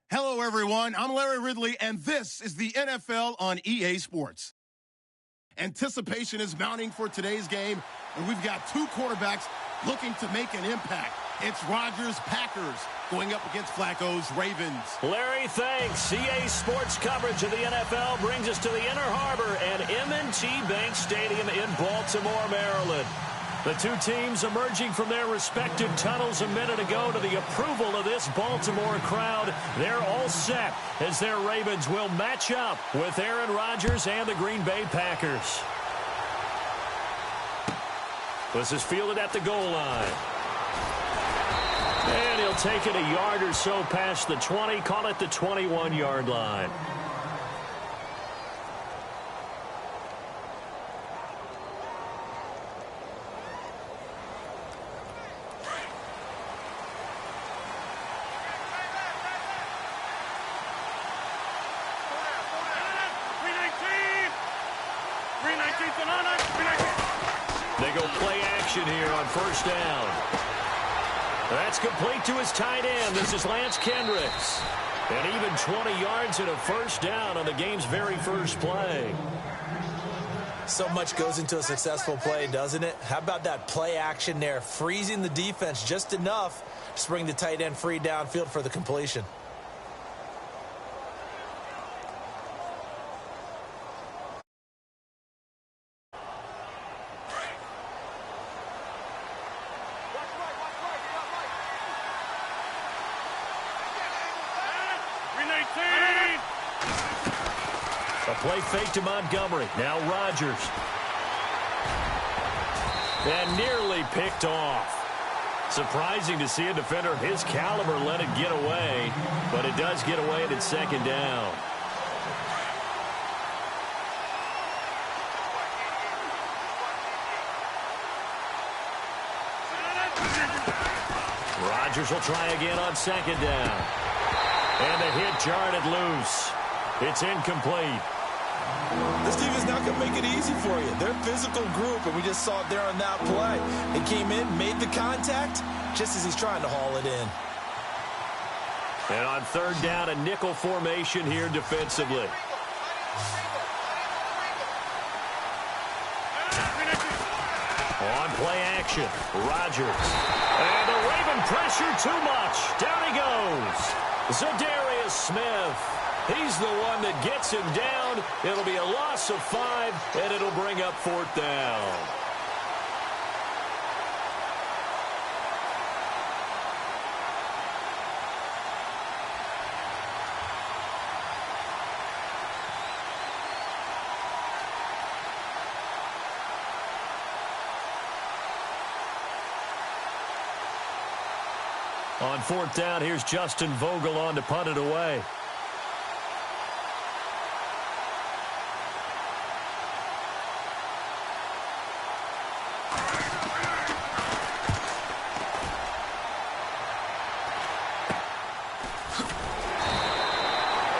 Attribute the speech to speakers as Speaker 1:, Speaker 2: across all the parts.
Speaker 1: Hello, everyone. I'm Larry Ridley, and this is the NFL on EA Sports. Anticipation is mounting for today's game, and we've got two quarterbacks looking to make an impact. It's Rodgers' Packers going up against Flacco's Ravens.
Speaker 2: Larry, thanks. EA Sports coverage of the NFL brings us to the Inner Harbor and M&T Bank Stadium in Baltimore, Maryland. The two teams emerging from their respective tunnels a minute ago to the approval of this Baltimore crowd. They're all set as their Ravens will match up with Aaron Rodgers and the Green Bay Packers. This is fielded at the goal line. And he'll take it a yard or so past the 20, call it the 21-yard line. They go play action here on first down. That's complete to his tight end. This is Lance Kendricks. And even 20 yards and a first down on the game's very first play.
Speaker 3: So much goes into a successful play, doesn't it? How about that play action there, freezing the defense just enough to bring the tight end free downfield for the completion.
Speaker 2: A play fake to Montgomery. Now Rodgers. And nearly picked off. Surprising to see a defender of his caliber let it get away, but it does get away and it's second down. Rodgers will try again on second down. And the hit jarred it loose. It's incomplete.
Speaker 3: This team is not going to make it easy for you. They're a physical group, and we just saw it there on that play. He came in, made the contact, just as he's trying to haul it in.
Speaker 2: And on third down, a nickel formation here defensively. On play action, Rodgers. And the Raven pressure too much. Down he goes. Zadarius Smith. He's the one that gets him down. It'll be a loss of 5, and it'll bring up fourth down. On fourth down, here's Justin Vogel on to punt it away.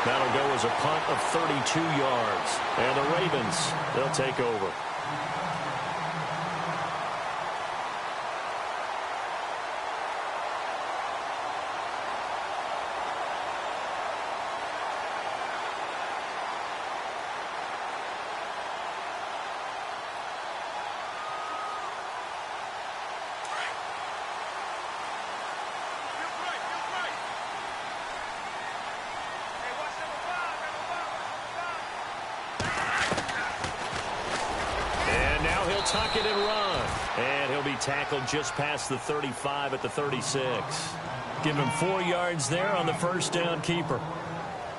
Speaker 2: That'll go as a punt of 32 yards. And the Ravens, they'll take over. Tuck it and run. And he'll be tackled just past the 35 at the 36. Give him 4 yards there on the first down keeper.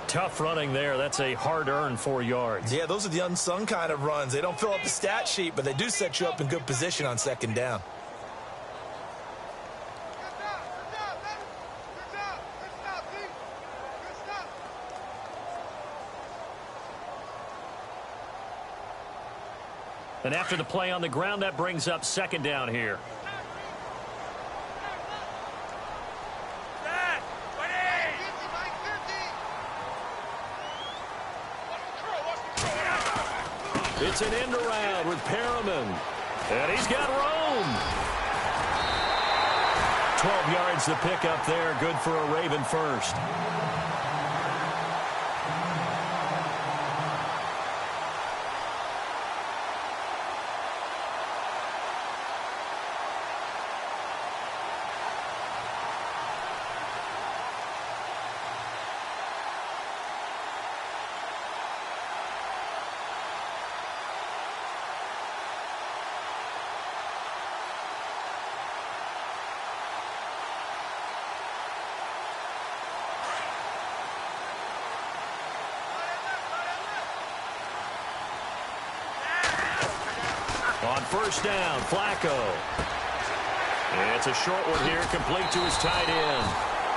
Speaker 2: Tough running there. That's a hard-earned 4 yards.
Speaker 3: Yeah, those are the unsung kind of runs. They don't fill up the stat sheet, but they do set you up in good position on second down.
Speaker 2: And after the play on the ground, that brings up second down here. It's an end around with Perriman. And he's got room. 12 yards the pickup there. Good for a Raven first. On first down, Flacco. It's a short one here, complete to his tight end.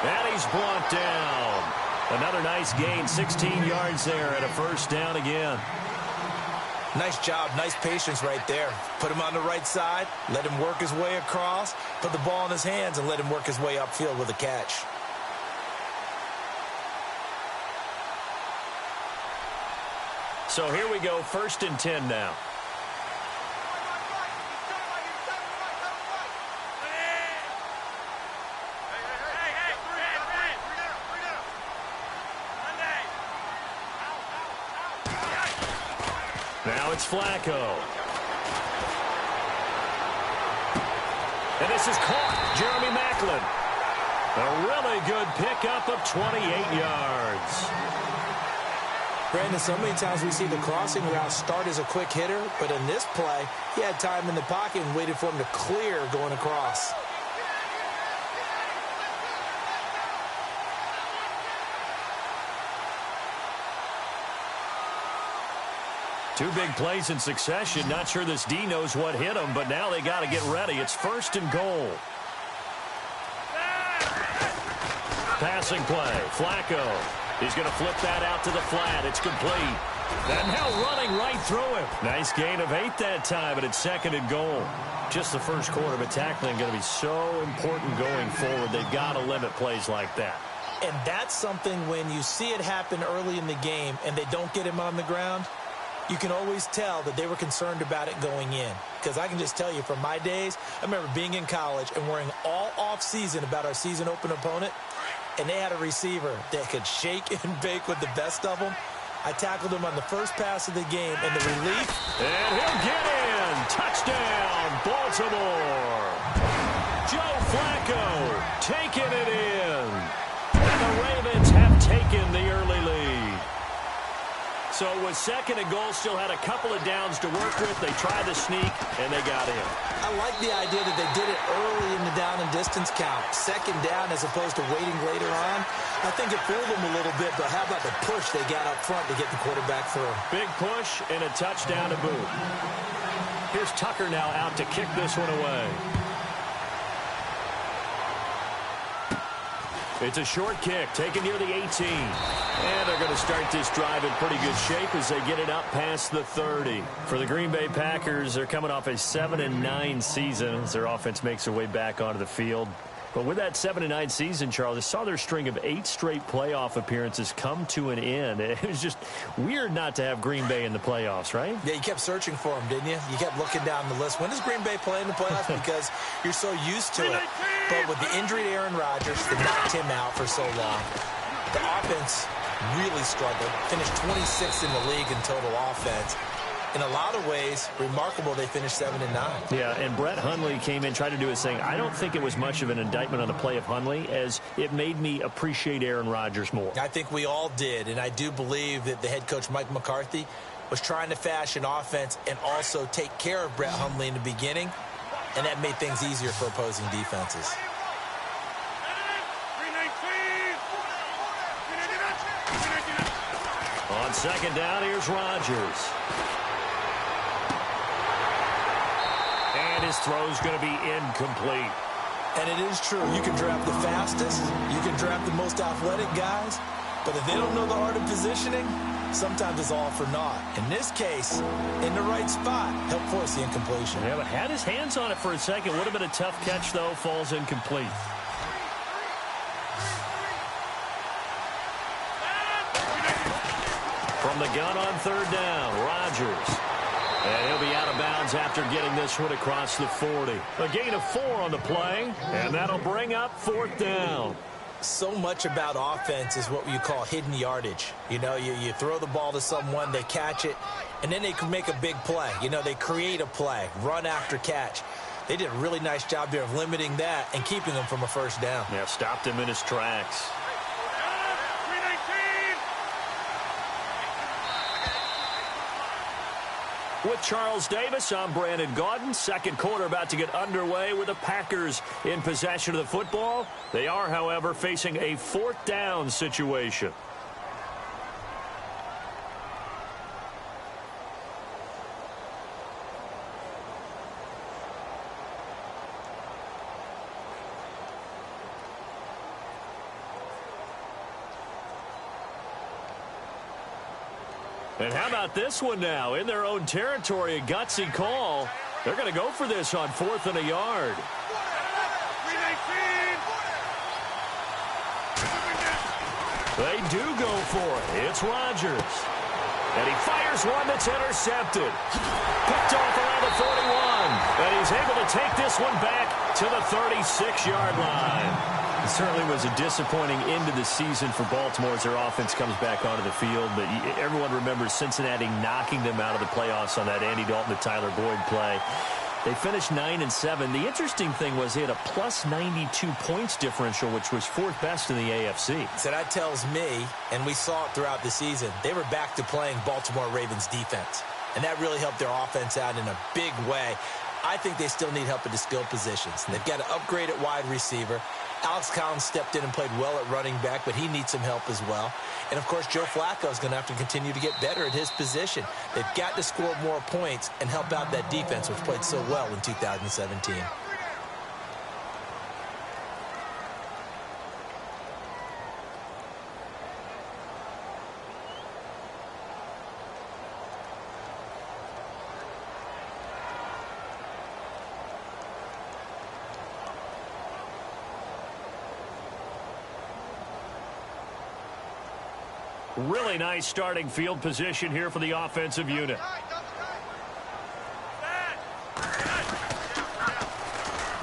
Speaker 2: And he's brought down. Another nice gain, 16 yards there at a first down again.
Speaker 3: Nice job, nice patience right there. Put him on the right side, let him work his way across, put the ball in his hands, and let him work his way upfield with a catch.
Speaker 2: So here we go, 1st and 10 now. Now it's Flacco. And this is caught. Jeremy Maclin. A really good pickup of 28 yards.
Speaker 3: Brandon, so many times we see the crossing route start as a quick hitter, but in this play, he had time in the pocket and waited for him to clear going across.
Speaker 2: Two big plays in succession. Not sure this D knows what hit him, but now they got to get ready. It's 1st and goal. Passing play. Flacco. He's going to flip that out to the flat. It's complete. And now running right through him. Nice gain of 8 that time, but it's 2nd and goal. Just the first quarter, but tackling going to be so important going forward. They've got to limit plays like that.
Speaker 3: And that's something when you see it happen early in the game and they don't get him on the ground, you can always tell that they were concerned about it going in. Because I can just tell you from my days, I remember being in college and worrying all off-season about our season open opponent, and they had a receiver that could shake and bake with the best of them. I tackled him on the first pass of the game, and the relief.
Speaker 2: And he'll get in. Touchdown, Baltimore. Joe Flacco taking it in. And the Ravens have taken the early lead. So with 2nd and goal, still had a couple of downs to work with. They tried to sneak, and they got in.
Speaker 3: I like the idea that they did it early in the down and distance count. 2nd down as opposed to waiting later on. I think it fooled them a little bit, but how about the push they got up front to get the quarterback through?
Speaker 2: Big push and a touchdown to boot. Here's Tucker now out to kick this one away. It's a short kick, taken near the 18. And they're going to start this drive in pretty good shape as they get it up past the 30. For the Green Bay Packers, they're coming off a 7-9 season as their offense makes their way back onto the field. But with that 7-9 season, Charles, they saw their string of 8 straight playoff appearances come to an end. It was just weird not to have Green Bay in the playoffs, right?
Speaker 3: Yeah, you kept searching for them, didn't you? You kept looking down the list. When does Green Bay play in the playoffs? Because you're so used to it. But with the injury to Aaron Rodgers that knocked him out for so long, the offense really struggled. Finished 26th in the league in total offense. In a lot of ways, remarkable they finished 7-9.
Speaker 2: Yeah, and Brett Hundley came in, tried to do his thing. I don't think it was much of an indictment on the play of Hundley, as it made me appreciate Aaron Rodgers more.
Speaker 3: I think we all did, and I do believe that the head coach, Mike McCarthy, was trying to fashion offense and also take care of Brett Hundley in the beginning, and that made things easier for opposing defenses.
Speaker 2: On 2nd down, here's Rodgers. And his throw's going to be incomplete.
Speaker 3: And it is true. You can draft the fastest. You can draft the most athletic guys. But if they don't know the art of positioning, sometimes it's all for naught. In this case, in the right spot, helped force the incompletion.
Speaker 2: Yeah, but had his hands on it for a second. Would have been a tough catch, though. Falls incomplete. From the gun on 3rd down, Rodgers. And he'll be out of bounds after getting this one across the 40. A gain of 4 on the play, and that'll bring up 4th down.
Speaker 3: So much about offense is what you call hidden yardage. You know, you throw the ball to someone, they catch it, and then they can make a big play. You know, they create a play, run after catch. They did a really nice job there of limiting that and keeping him from a first down.
Speaker 2: Yeah, stopped him in his tracks. With Charles Davis, I'm Brandon Gaudin. 2nd quarter about to get underway with the Packers in possession of the football. They are, however, facing a 4th down situation. And how about this one now? In their own territory, a gutsy call. They're going to go for this on 4th and a yard. They do go for it. It's Rodgers. And he fires one that's intercepted. Picked off around the 41. And he's able to take this one back to the 36-yard line. It certainly was a disappointing end of the season for Baltimore as their offense comes back onto the field. But everyone remembers Cincinnati knocking them out of the playoffs on that Andy Dalton to Tyler Boyd play. They finished 9-7. The interesting thing was they had a plus 92 points differential, which was 4th best in the AFC.
Speaker 3: So that tells me, and we saw it throughout the season, they were back to playing Baltimore Ravens defense. And that really helped their offense out in a big way. I think they still need help at the skill positions. They've got to upgrade at wide receiver. Alex Collins stepped in and played well at running back, but he needs some help as well. And, of course, Joe Flacco is going to have to continue to get better at his position. They've got to score more points and help out that defense, which played so well in 2017.
Speaker 2: Really nice starting field position here for the offensive unit.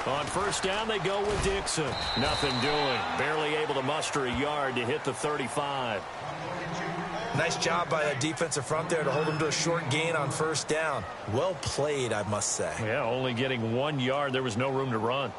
Speaker 2: On 1st down, they go with Dixon. Nothing doing. Barely able to muster a yard to hit the 35.
Speaker 3: Nice job by that defensive front there to hold them to a short gain on 1st down. Well played, I must say.
Speaker 2: Yeah, only getting 1 yard. There was no room to run.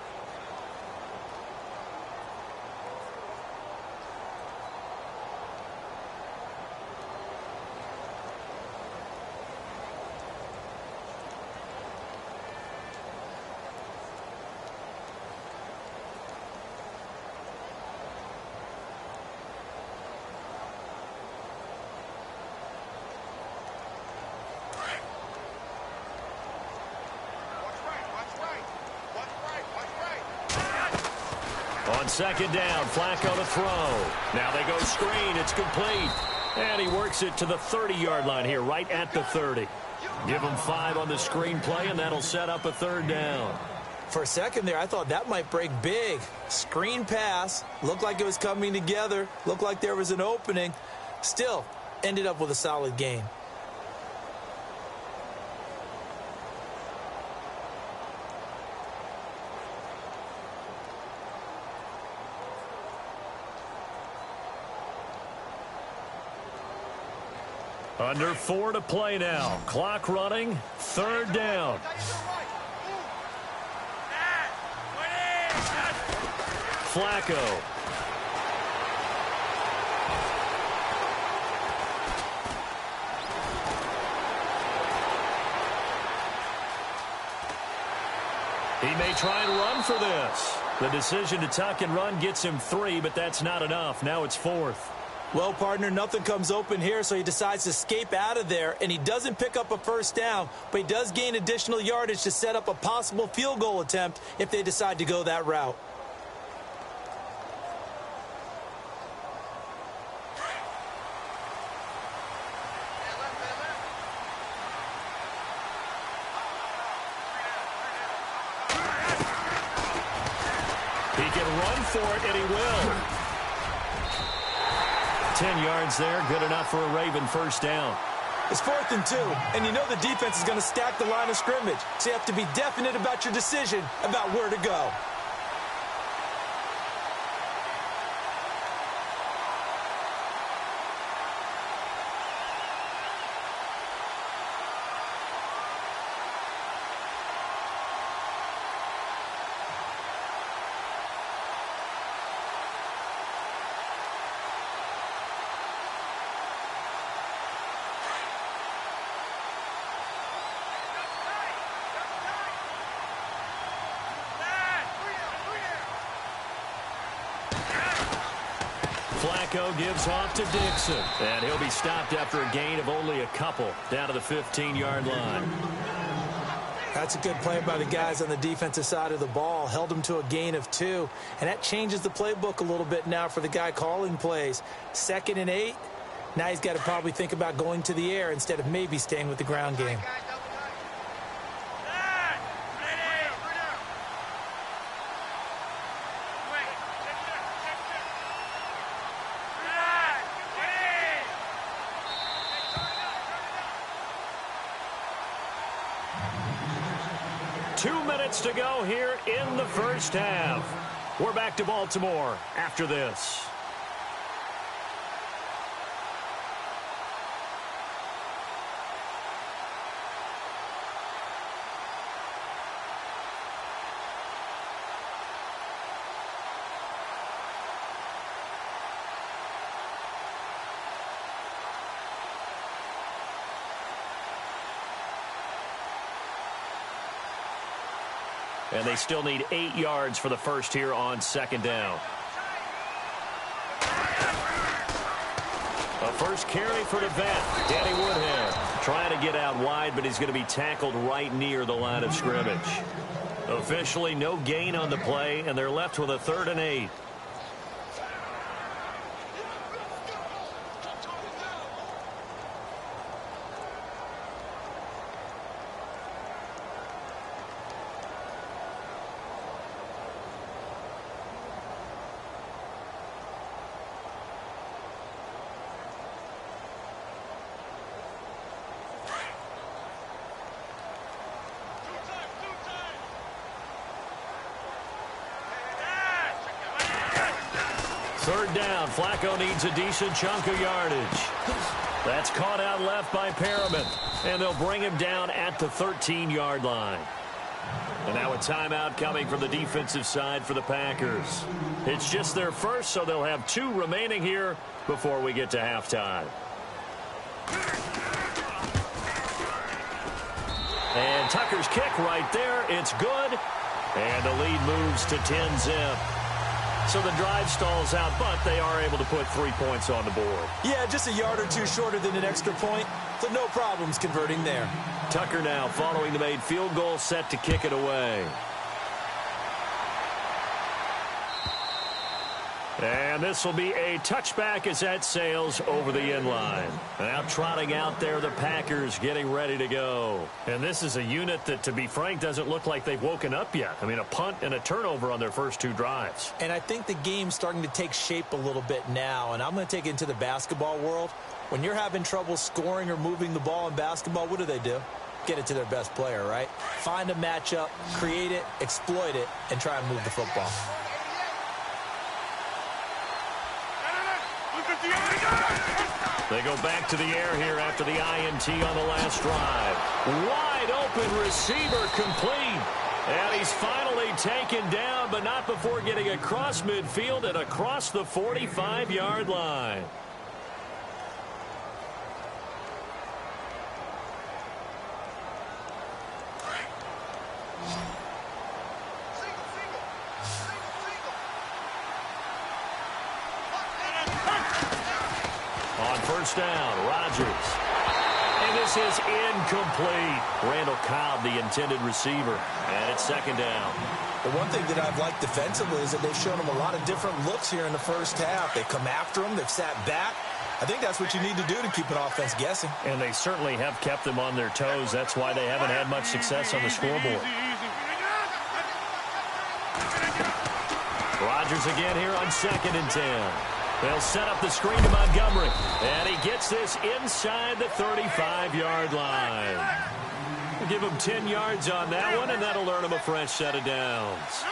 Speaker 2: On 2nd down, Flacco to throw. Now they go screen. It's complete. And he works it to the 30-yard line here, right at the 30. Give him 5 on the screen play, and that'll set up a 3rd down.
Speaker 3: For a second there, I thought that might break big. Screen pass. Looked like it was coming together. Looked like there was an opening. Still, ended up with a solid gain.
Speaker 2: Under 4 to play now. Clock running. 3rd down. Flacco. He may try and run for this. The decision to tuck and run gets him 3, but that's not enough. Now it's 4th.
Speaker 3: Well, partner, nothing comes open here, so he decides to escape out of there, and he doesn't pick up a 1st down, but he does gain additional yardage to set up a possible field goal attempt if they decide to go that route.
Speaker 2: He can run for it, and he will. 10 yards there, good enough for a Raven 1st down.
Speaker 3: It's 4th and 2, and you know the defense is going to stack the line of scrimmage, so you have to be definite about your decision about where to go.
Speaker 2: Flacco gives off to Dixon. And he'll be stopped after a gain of only a couple down to the 15-yard line.
Speaker 3: That's a good play by the guys on the defensive side of the ball. Held them to a gain of 2. And that changes the playbook a little bit now for the guy calling plays. 2nd and 8. Now he's got to probably think about going to the air instead of maybe staying with the ground game.
Speaker 2: To go here in the first half. We're back to Baltimore after this. And they still need 8 yards for the first here on second down. A first carry for the vet, Danny Woodhead. Trying to get out wide, but he's going to be tackled right near the line of scrimmage. Officially, no gain on the play, and they're left with a 3rd and 8. Third down. Flacco needs a decent chunk of yardage. That's caught out left by Perriman. And they'll bring him down at the 13-yard line. And now a timeout coming from the defensive side for the Packers. It's just their first, so they'll have 2 remaining here before we get to halftime. And Tucker's kick right there. It's good. And the lead moves to 10-zip. So the drive stalls out, but they are able to put 3 points on the board.
Speaker 3: Yeah, just a yard or 2 shorter than an extra point, so no problems converting there.
Speaker 2: Tucker now following the made field goal, set to kick it away. And this will be a touchback as that sails over the end line. Now trotting out there, the Packers getting ready to go. And this is a unit that, to be frank, doesn't look like they've woken up yet. I mean, a punt and a turnover on their first 2 drives.
Speaker 3: And I think the game's starting to take shape a little bit now. And I'm going to take it into the basketball world. When you're having trouble scoring or moving the ball in basketball, what do? Get it to their best player, right? Find a matchup, create it, exploit it, and try and move the football.
Speaker 2: They go back to the air here after the INT on the last drive. Wide open receiver complete. And he's finally taken down, but not before getting across midfield and across the 45-yard line. First down, Rodgers. And this is incomplete. Randall Cobb, the intended receiver. And it's second down.
Speaker 3: The one thing that I've liked defensively is that they've shown him a lot of different looks here in the first half. They come after him. They've sat back. I think that's what you need to do to keep an offense guessing.
Speaker 2: And they certainly have kept them on their toes. That's why they haven't had much success on the scoreboard. Rodgers again here on 2nd and 10. They'll set up the screen to Montgomery. And he gets this inside the 35-yard line. We'll give him 10 yards on that one, and that'll earn him a fresh set of downs.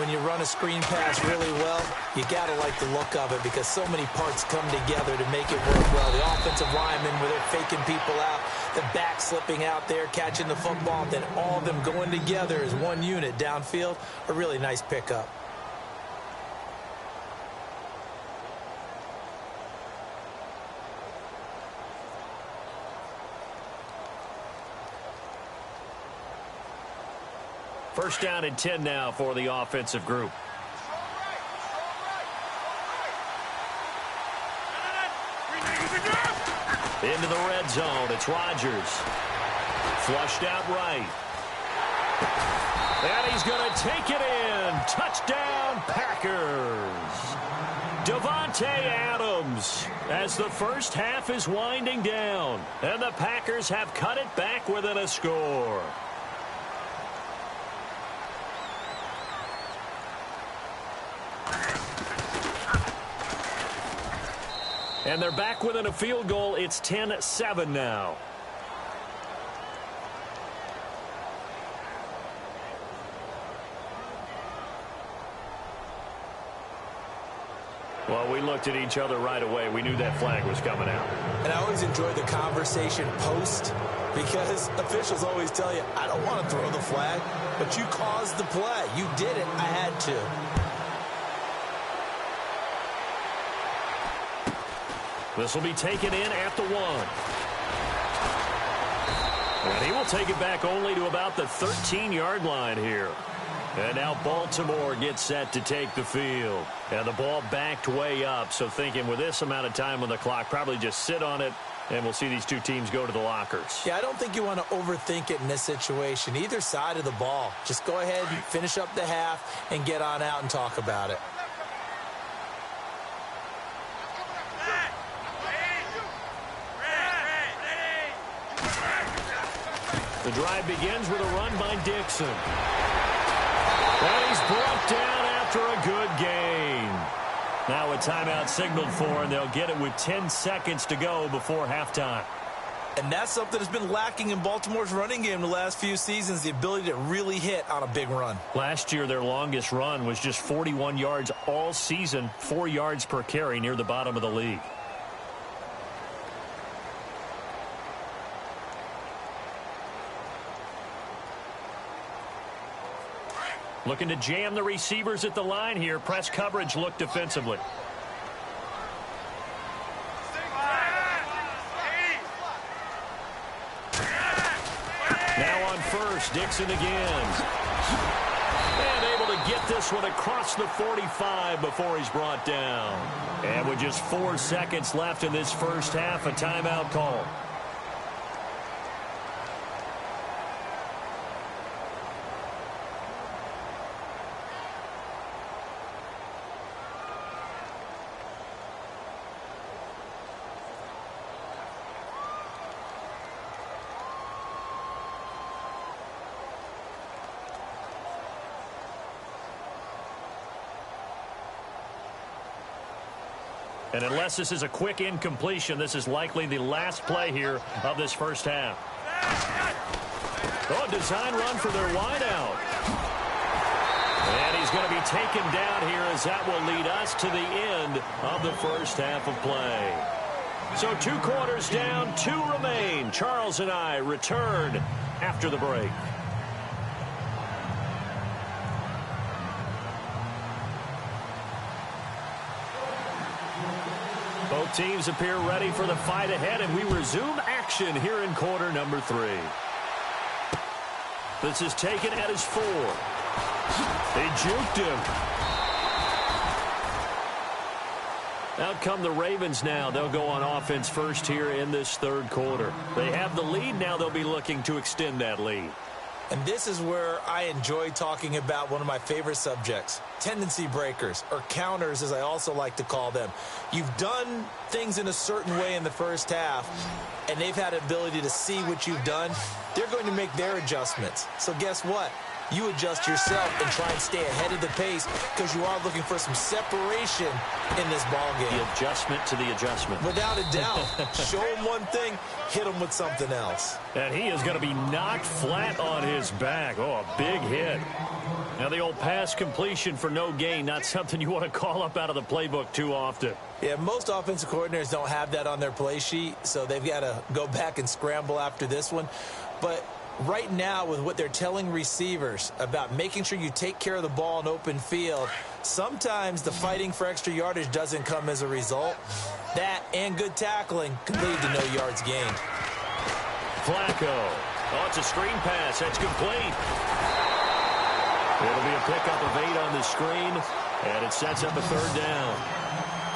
Speaker 3: When you run a screen pass really well, you got to like the look of it because so many parts come together to make it work well. The offensive linemen, where they're faking people out, the back slipping out there, catching the football, then all of them going together as one unit downfield, a really nice pickup.
Speaker 2: First down and 10 now for the offensive group. Into the red zone. It's Rodgers. Flushed out right. And he's going to take it in. Touchdown, Packers. Devontae Adams as the first half is winding down. And the Packers have cut it back within a score. And they're back within a field goal. It's 10-7 now. Well, we looked at each other right away. We knew that flag was coming out.
Speaker 3: And I always enjoy the conversation post because officials always tell you, I don't want to throw the flag, but you caused the play. You did it. I had to.
Speaker 2: This will be taken in at the 1. And he will take it back only to about the 13-yard line here. And now Baltimore gets set to take the field. And the ball backed way up, so thinking with this amount of time on the clock, probably just sit on it, and we'll see these two teams go to the lockers.
Speaker 3: Yeah, I don't think you want to overthink it in this situation. Either side of the ball. Just go ahead and finish up the half and get on out and talk about it.
Speaker 2: The drive begins with a run by Dixon. And he's brought down after a good gain. Now a timeout signaled for, and they'll get it with 10 seconds to go before halftime.
Speaker 3: And that's something that's been lacking in Baltimore's running game the last few seasons, the ability to really hit on a big run.
Speaker 2: Last year, their longest run was just 41 yards all season, 4 yards per carry near the bottom of the league. Looking to jam the receivers at the line here. Press coverage look defensively. Now on first, Dixon again. And able to get this one across the 45 before he's brought down. And with just 4 seconds left in this first half, a timeout call. And unless this is a quick incompletion, this is likely the last play here of this first half. Oh, a design run for their wideout. And he's going to be taken down here as that will lead us to the end of the first half of play. So 2 quarters down, 2 remain. Charles and I return after the break. Both teams appear ready for the fight ahead, and we resume action here in quarter number 3. This is taken at his 4. They juked him. Out come the Ravens now. They'll go on offense first here in this third quarter. They have the lead. Now they'll be looking to extend that lead.
Speaker 3: And this is where I enjoy talking about one of my favorite subjects, tendency breakers, or counters as I also like to call them. You've done things in a certain way in the first half, and they've had the ability to see what you've done. They're going to make their adjustments. So guess what? You adjust yourself and try and stay ahead of the pace because you are looking for some separation in this ball game.
Speaker 2: The adjustment to the adjustment.
Speaker 3: Without a doubt. Show him one thing, hit him with something else.
Speaker 2: And he is going to be knocked flat on his back. Oh, a big hit. Now the old pass completion for no gain, not something you want to call up out of the playbook too often.
Speaker 3: Yeah, most offensive coordinators don't have that on their play sheet, so they've got to go back and scramble after this one. But right now, with what they're telling receivers about making sure you take care of the ball in open field, sometimes the fighting for extra yardage doesn't come as a result. That and good tackling can lead to no yards gained.
Speaker 2: Flacco. Oh, it's a screen pass. That's complete. It'll be a pickup of 8 on the screen, and it sets up a third down.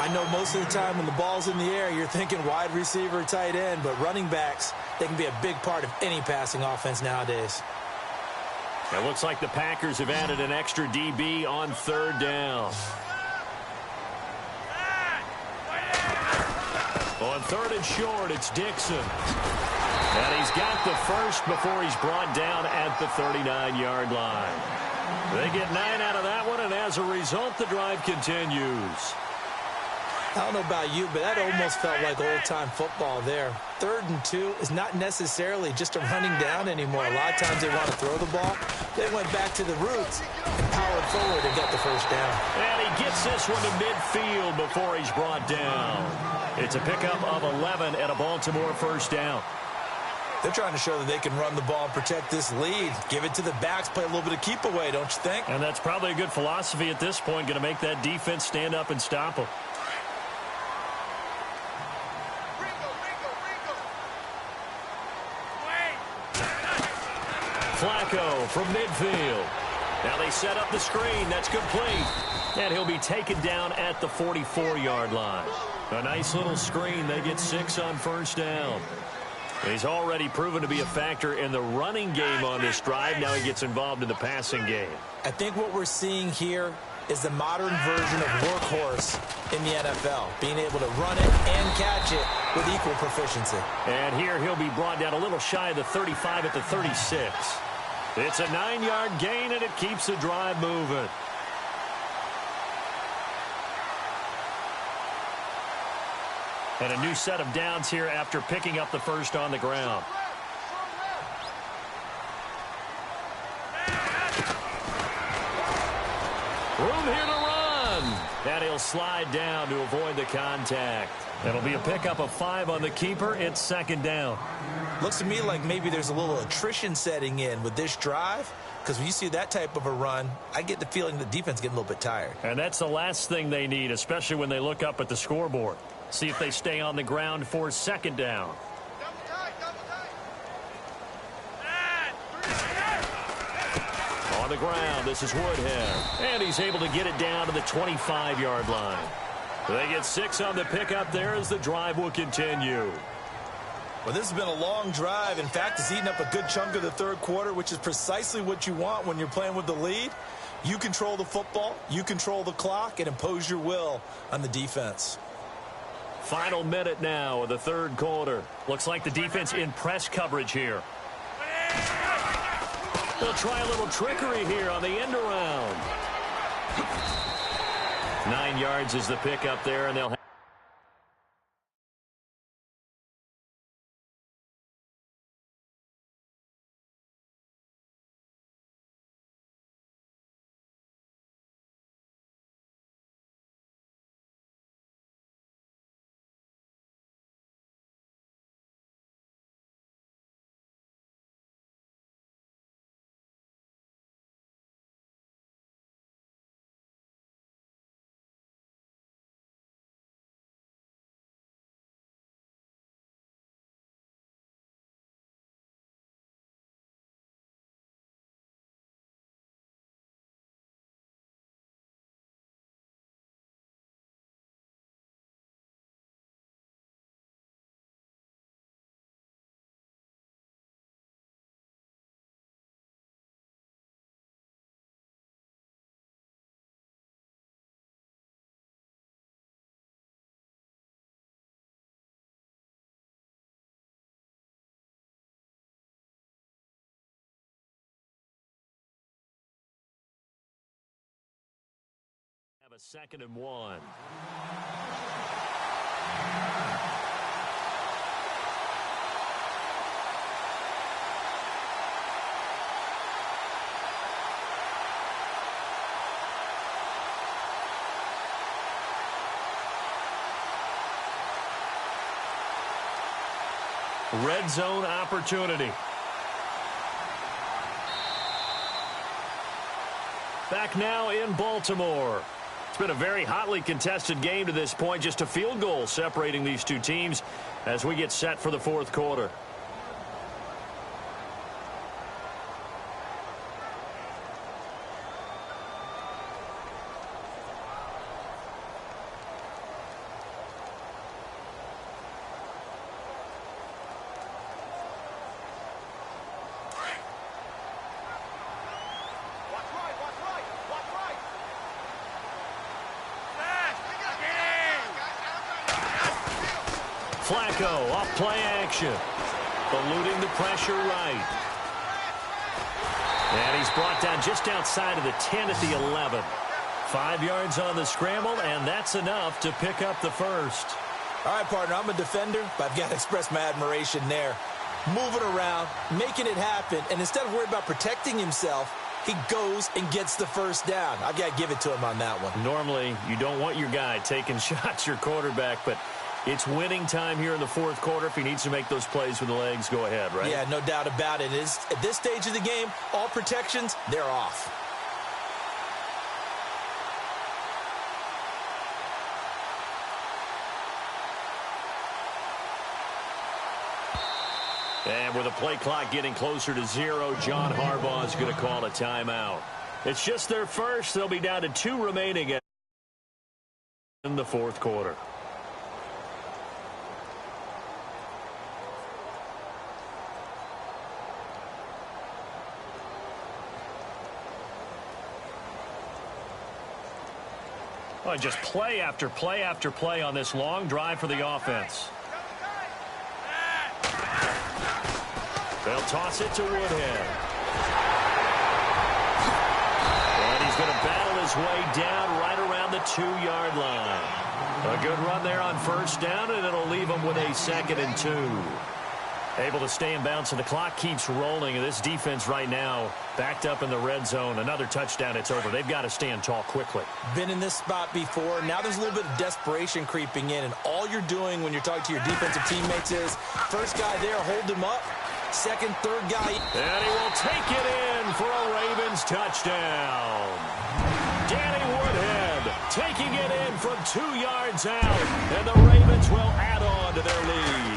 Speaker 3: I know most of the time when the ball's in the air, you're thinking wide receiver, tight end, but running backs, they can be a big part of any passing offense nowadays.
Speaker 2: It looks like the Packers have added an extra DB on third down. On 3rd and short, it's Dixon. And he's got the first before he's brought down at the 39-yard line. They get 9 out of that one, and as a result, the drive continues.
Speaker 3: I don't know about you, but that almost felt like old-time football there. 3rd and 2 is not necessarily just a running down anymore. A lot of times they want to throw the ball. They went back to the roots and powered forward and got the first down.
Speaker 2: And he gets this one to midfield before he's brought down. It's a pickup of 11 and a Baltimore first down.
Speaker 3: They're trying to show that they can run the ball and protect this lead. Give it to the backs, play a little bit of keep away, don't you think?
Speaker 2: And that's probably a good philosophy at this point, going to make that defense stand up and stop them. Flacco from midfield. Now they set up the screen. That's complete. And he'll be taken down at the 44-yard line. A nice little screen. They get 6 on first down. He's already proven to be a factor in the running game on this drive. Now he gets involved in the passing game.
Speaker 3: I think what we're seeing here is the modern version of workhorse in the NFL, being able to run it and catch it with equal proficiency.
Speaker 2: And here he'll be brought down a little shy of the 35 at the 36. It's a 9-yard gain, and it keeps the drive moving. And a new set of downs here after picking up the first on the ground. Room here to run. And he'll slide down to avoid the contact. It'll be a pickup of 5 on the keeper. It's 2nd down.
Speaker 3: Looks to me like maybe there's a little attrition setting in with this drive, because when you see that type of a run, I get the feeling the defense getting a little bit tired.
Speaker 2: And that's the last thing they need, especially when they look up at the scoreboard. See if they stay on the ground for 2nd down. On the ground, this is Woodhead. And he's able to get it down to the 25-yard line. They get 6 on the pickup there as the drive will continue.
Speaker 3: Well, this has been a long drive. In fact, it's eaten up a good chunk of the 3rd quarter, which is precisely what you want when you're playing with the lead. You control the football, you control the clock, and impose your will on the defense.
Speaker 2: Final minute now of the 3rd quarter. Looks like the defense in press coverage here. They'll try a little trickery here on the end around. 9 yards is the pickup there, and they'll have a 2nd and 1. Red zone opportunity. Back now in Baltimore. It's been a very hotly contested game to this point. Just a field goal separating these two teams as we get set for the 4th quarter. Flacco off play action. Eluding the pressure right. And he's brought down just outside of the 10 at the 11. 5 yards on the scramble, and that's enough to pick up the first.
Speaker 3: All right, partner, I'm a defender, but I've got to express my admiration there. Moving around, making it happen, and instead of worrying about protecting himself, he goes and gets the first down. I've got to give it to him on that one.
Speaker 2: Normally, you don't want your guy taking shots, your quarterback, but it's winning time here in the fourth quarter. If he needs to make those plays with the legs, go ahead, right?
Speaker 3: Yeah, no doubt about it. At this stage of the game, all protections, they're off.
Speaker 2: And with the play clock getting closer to 0, John Harbaugh is going to call a timeout. It's just their first. They'll be down to 2 remaining in the fourth quarter. Oh, just play after play after play on this long drive for the offense. They'll toss it to Woodhead. And he's going to battle his way down right around the 2-yard line. A good run there on first down, and it'll leave him with a 2nd and 2. Able to stay in bounds, and the clock keeps rolling. And this defense right now backed up in the red zone. Another touchdown, it's over. They've got to stand tall quickly.
Speaker 3: Been in this spot before. Now there's a little bit of desperation creeping in, and all you're doing when you're talking to your defensive teammates is, first guy there, hold him up. Second, third guy.
Speaker 2: And he will take it in for a Ravens touchdown. Danny Woodhead taking it in from 2 yards out. And the Ravens will add on to their lead.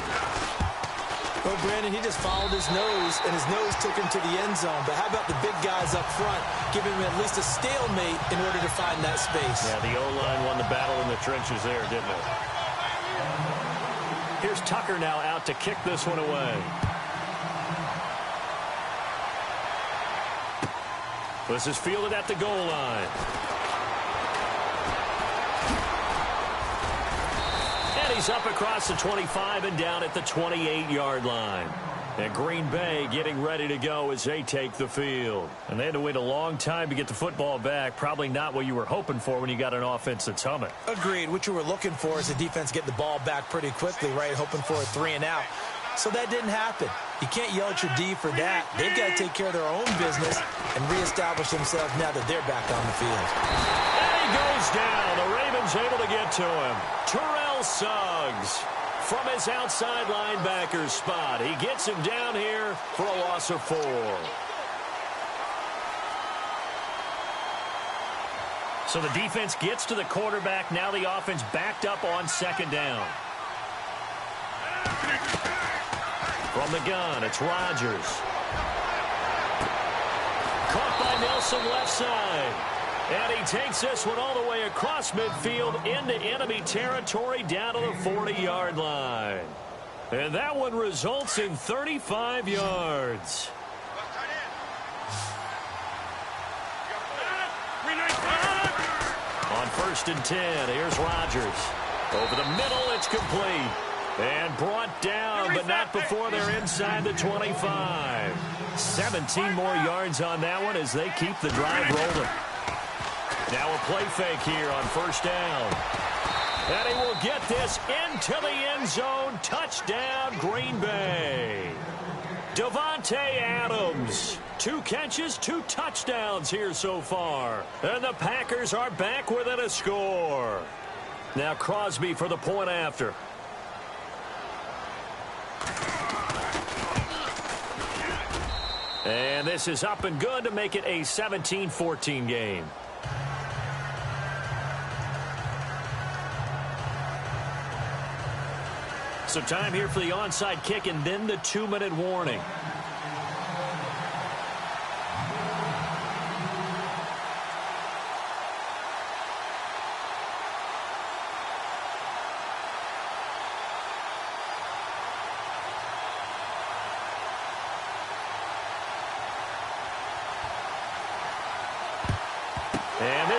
Speaker 3: Well, Brandon, he just followed his nose, and his nose took him to the end zone. But how about the big guys up front, giving him at least a stalemate in order to find that space?
Speaker 2: Yeah, the O-line won the battle in the trenches there, didn't it? Here's Tucker now out to kick this one away. This is fielded at the goal line. And he's up across the 25 and down at the 28-yard line. And Green Bay getting ready to go as they take the field. And they had to wait a long time to get the football back. Probably not what you were hoping for when you got an offense that's humming.
Speaker 3: Agreed. What you were looking for is the defense get the ball back pretty quickly, right? Hoping for a 3 and out. So that didn't happen. You can't yell at your D for that. They've got to take care of their own business and reestablish themselves now that they're back on the field.
Speaker 2: And he goes down. The Ravens able to get to him. Terrell Suggs from his outside linebacker spot. He gets him down here for a loss of 4. So the defense gets to the quarterback. Now the offense backed up on 2nd down. From the gun, it's Rodgers. Caught by Nelson left side. And he takes this one all the way across midfield into enemy territory down to the 40-yard line. And that one results in 35 yards. On 1st and 10, here's Rodgers. Over the middle, it's complete. And brought down, but not before they're inside the 25. 17 more yards on that one as they keep the drive rolling. Now a play fake here on 1st down. And he will get this into the end zone. Touchdown, Green Bay. Davante Adams. 2 catches, 2 touchdowns here so far. And the Packers are back within a score. Now Crosby for the point after. And this is up and good to make it a 17-14 game. So time here for the onside kick and then the 2-minute warning. And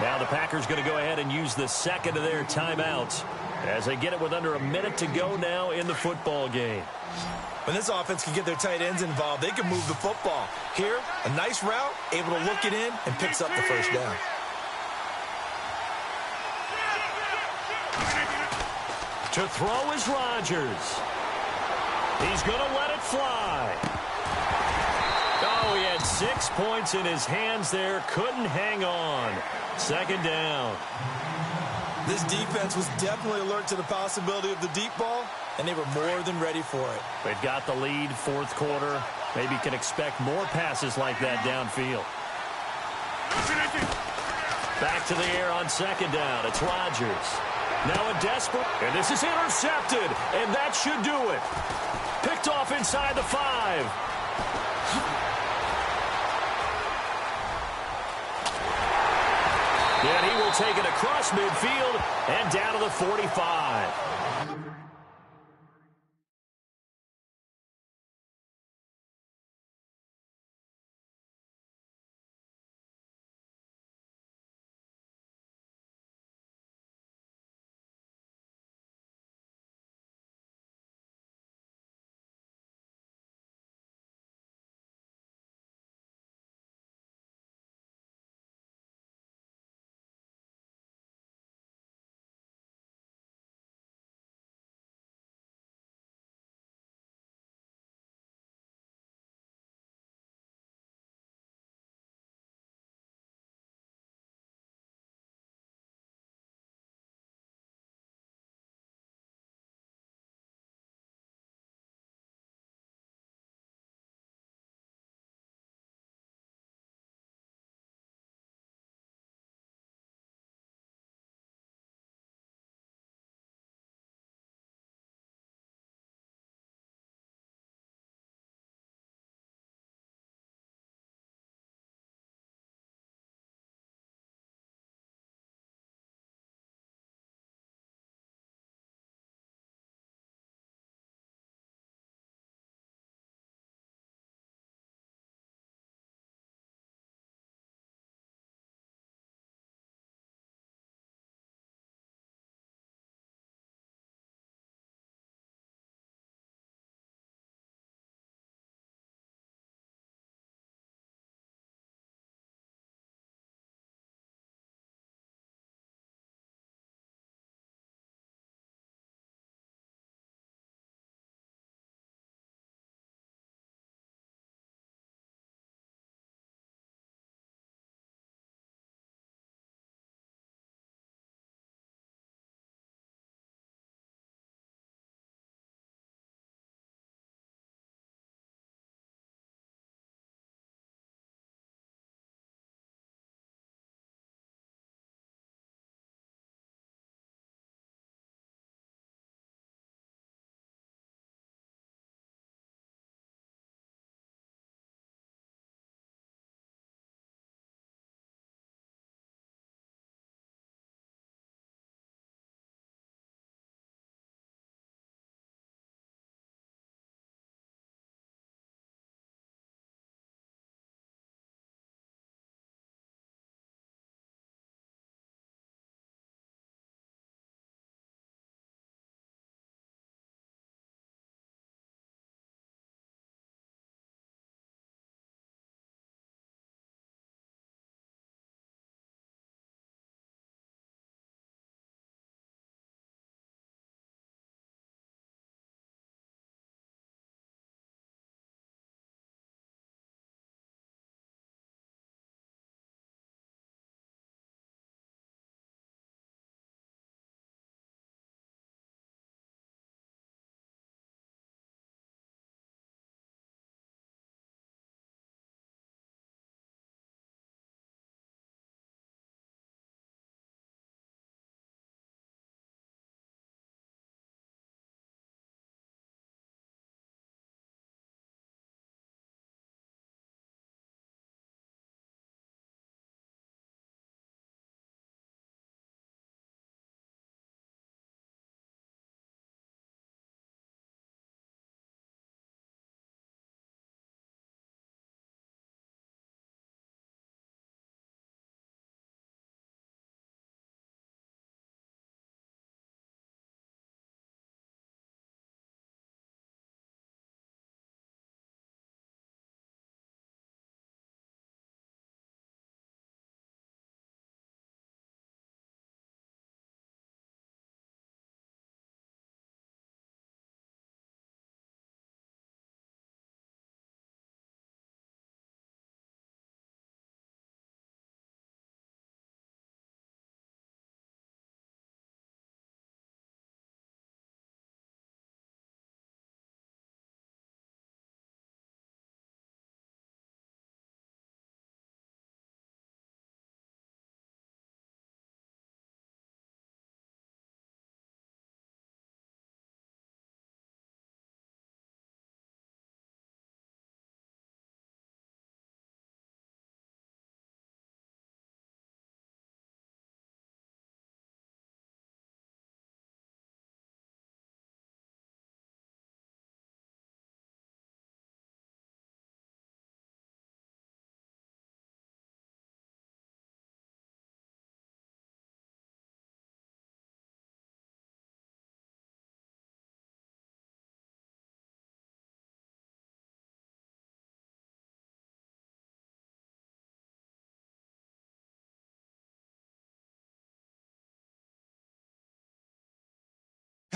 Speaker 2: Now the Packers going to go ahead and use the second of their timeouts as they get it with under a minute to go now in the football game.
Speaker 3: When this offense can get their tight ends involved, they can move the football. Here, a nice route, able to look it in, and picks up the first down.
Speaker 2: To throw is Rodgers. He's going to let it fly. Oh, he had 6 points in his hands there. Couldn't hang on. Second down.
Speaker 3: This defense was definitely alert to the possibility of the deep ball, and they were more than ready for it.
Speaker 2: They've got the lead, fourth quarter. Maybe can expect more passes like that downfield. Back to the air on second down. It's Rodgers. Now a desperate, and this is intercepted, and that should do it. Picked off inside the 5. And he will take it across midfield and down to the 45.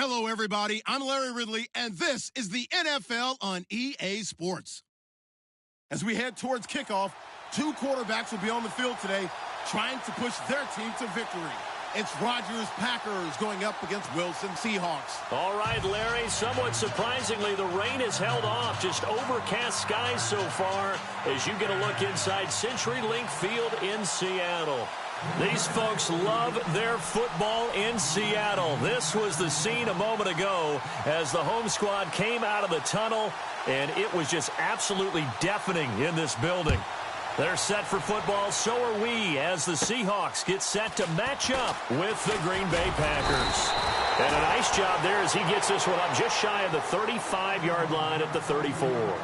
Speaker 1: Hello, everybody. I'm Larry Ridley, and this is the NFL on EA Sports. As we head towards kickoff, two quarterbacks will be on the field today trying to push their team to victory. It's Rodgers Packers going up against Wilson Seahawks.
Speaker 2: All right, Larry, somewhat surprisingly, the rain has held off. Just overcast skies so far as you get a look inside CenturyLink Field in Seattle. These folks love their football in Seattle. This was the scene a moment ago as the home squad came out of the tunnel, and it was just absolutely deafening in this building. They're set for football, so are we, as the Seahawks get set to match up with the Green Bay Packers. And a nice job there as he gets this one up just shy of the 35-yard line at the 34.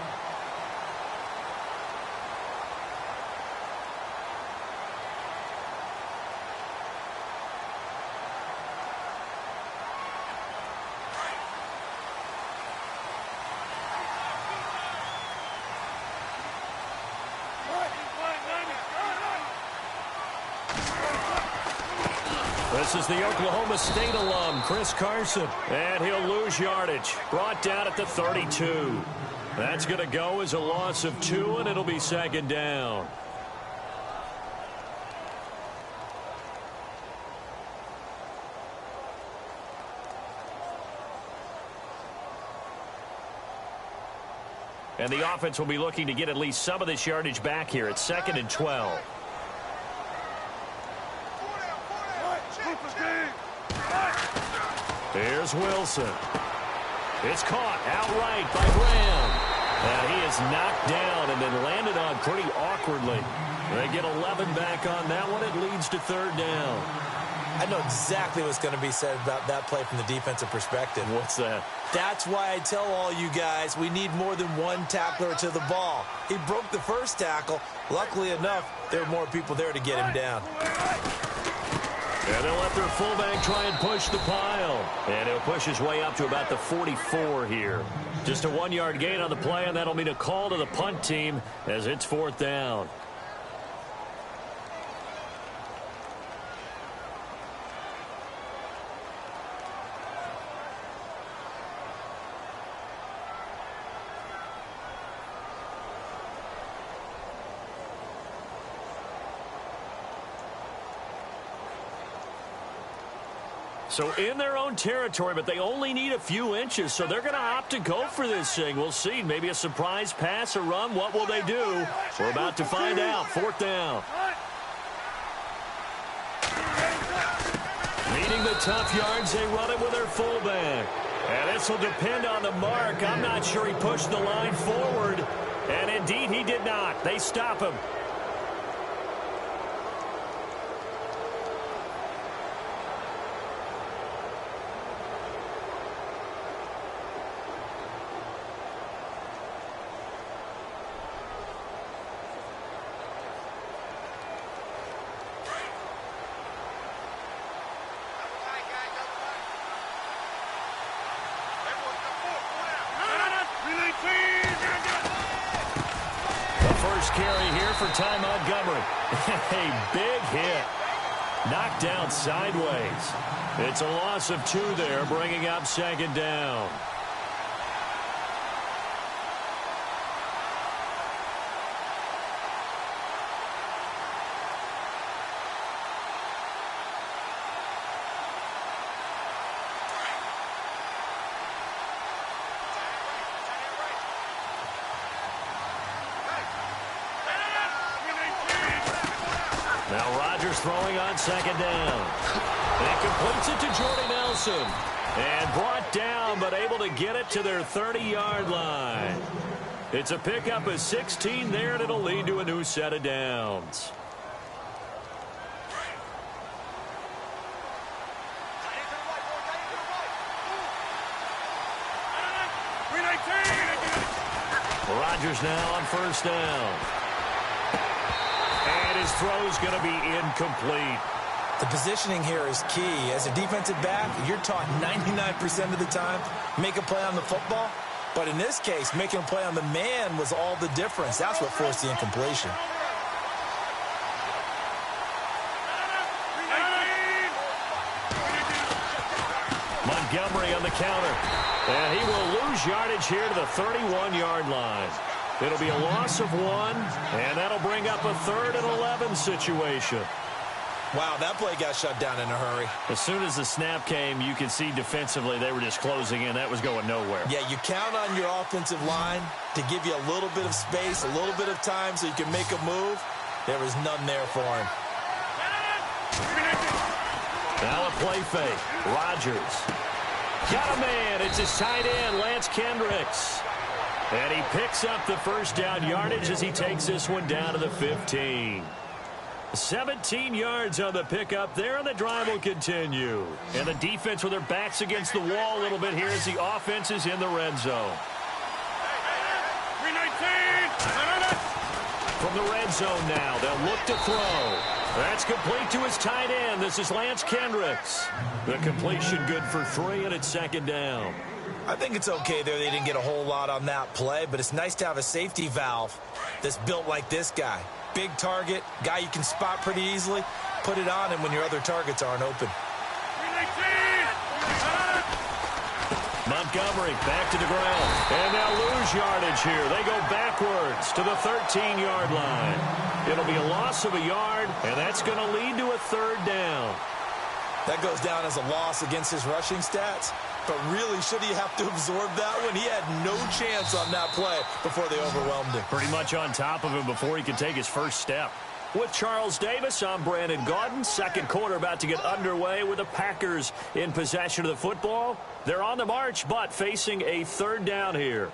Speaker 2: This is the Oklahoma State alum, Chris Carson, and he'll lose yardage. Brought down at the 32. That's going to go as a loss of 2, and it'll be second down. And the offense will be looking to get at least some of this yardage back here at 2nd and 12. Here's Wilson. It's caught outright by Graham. And he is knocked down and then landed on pretty awkwardly. They get 11 back on that one. It leads to 3rd down.
Speaker 3: I know exactly what's going to be said about that play from the defensive perspective.
Speaker 2: What's that?
Speaker 3: That's why I tell all you guys we need more than one tackler to the ball. He broke the first tackle. Luckily enough, there were more people there to get him down.
Speaker 2: And they'll let their fullback try and push the pile. And he'll push his way up to about the 44 here. Just a 1-yard gain on the play, and that'll mean a call to the punt team as it's 4th down. So in their own territory, but they only need a few inches, so they're going to opt to go for this thing. We'll see. Maybe a surprise pass or run. What will they do? We're about to find out. 4th down. Needing the tough yards, they run it with their fullback. And this will depend on the mark. I'm not sure he pushed the line forward. And indeed, he did not. They stop him. Carry here for Ty Montgomery. A big hit. Knocked down sideways. It's a loss of 2 there, bringing up 2nd down. Now Rodgers throwing on 2nd down. And he completes it to Jordy Nelson. And brought down, but able to get it to their 30-yard line. It's a pickup of 16 there, and it'll lead to a new set of downs. Rodgers now on 1st down. And his throw's going to be incomplete.
Speaker 3: The positioning here is key. As a defensive back, you're taught 99% of the time, make a play on the football. But in this case, making a play on the man was all the difference. That's what forced the incompletion.
Speaker 2: Montgomery on the counter. And he will lose yardage here to the 31-yard line. It'll be a loss of 1, and that'll bring up a 3rd and 11 situation.
Speaker 3: Wow, that play got shut down in a hurry.
Speaker 2: As soon as the snap came, you could see defensively they were just closing in. That was going nowhere.
Speaker 3: Yeah, you count on your offensive line to give you a little bit of space, a little bit of time so you can make a move. There was none there for him.
Speaker 2: Now a play fake. Rodgers. Got a man. It's his tight end, Lance Kendricks. And he picks up the first down yardage as he takes this one down to the 15. 17 yards on the pickup there, and the drive will continue. And the defense with their backs against the wall a little bit here as the offense is in the red zone.
Speaker 4: 319.
Speaker 2: From the red zone now, they'll look to throw. That's complete to his tight end. This is Lance Kendricks. The completion good for 3, and it's 2nd down.
Speaker 3: I think it's okay there. They didn't get a whole lot on that play, but it's nice to have a safety valve that's built like this guy. Big target, guy you can spot pretty easily. Put it on him when your other targets aren't open.
Speaker 2: Montgomery back to the ground. And they'll lose yardage here. They go backwards to the 13-yard line. It'll be a loss of a yard, and that's going to lead to a 3rd down.
Speaker 3: That goes down as a loss against his rushing stats. But really, should he have to absorb that one? He had no chance on that play before they overwhelmed him.
Speaker 2: Pretty much on top of him before he could take his first step. With Charles Davis, I'm Brandon Gaudin. 2nd quarter about to get underway with the Packers in possession of the football. They're on the march, but facing a 3rd down here.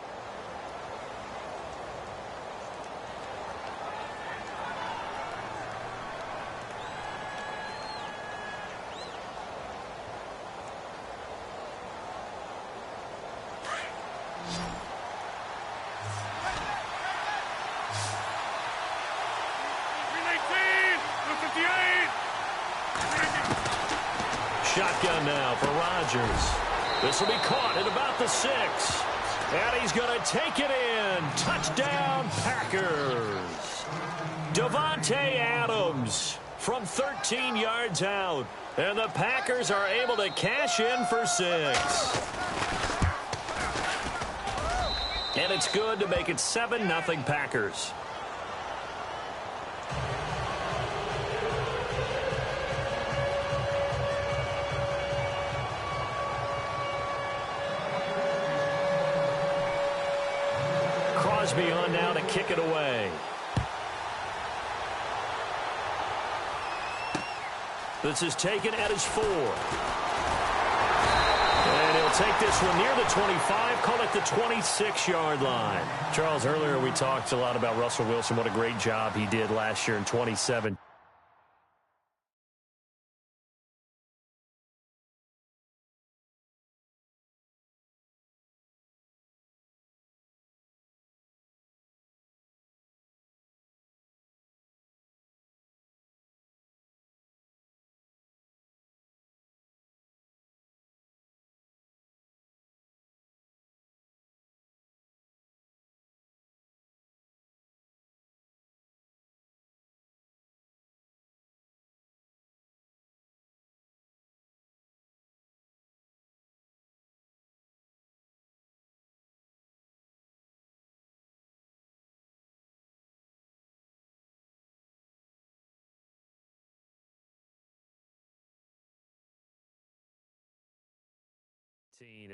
Speaker 2: Shotgun now for Rodgers. This will be caught at about the 6. And he's going to take it in. Touchdown, Packers. Davante Adams from 13 yards out. And the Packers are able to cash in for 6. And it's good to make it 7-0 Packers. Crosby on now to kick it away. This is taken at his 4. And he'll take this one near the 25, call it the 26-yard line. Charles, earlier we talked a lot about Russell Wilson, what a great job he did last year in 27.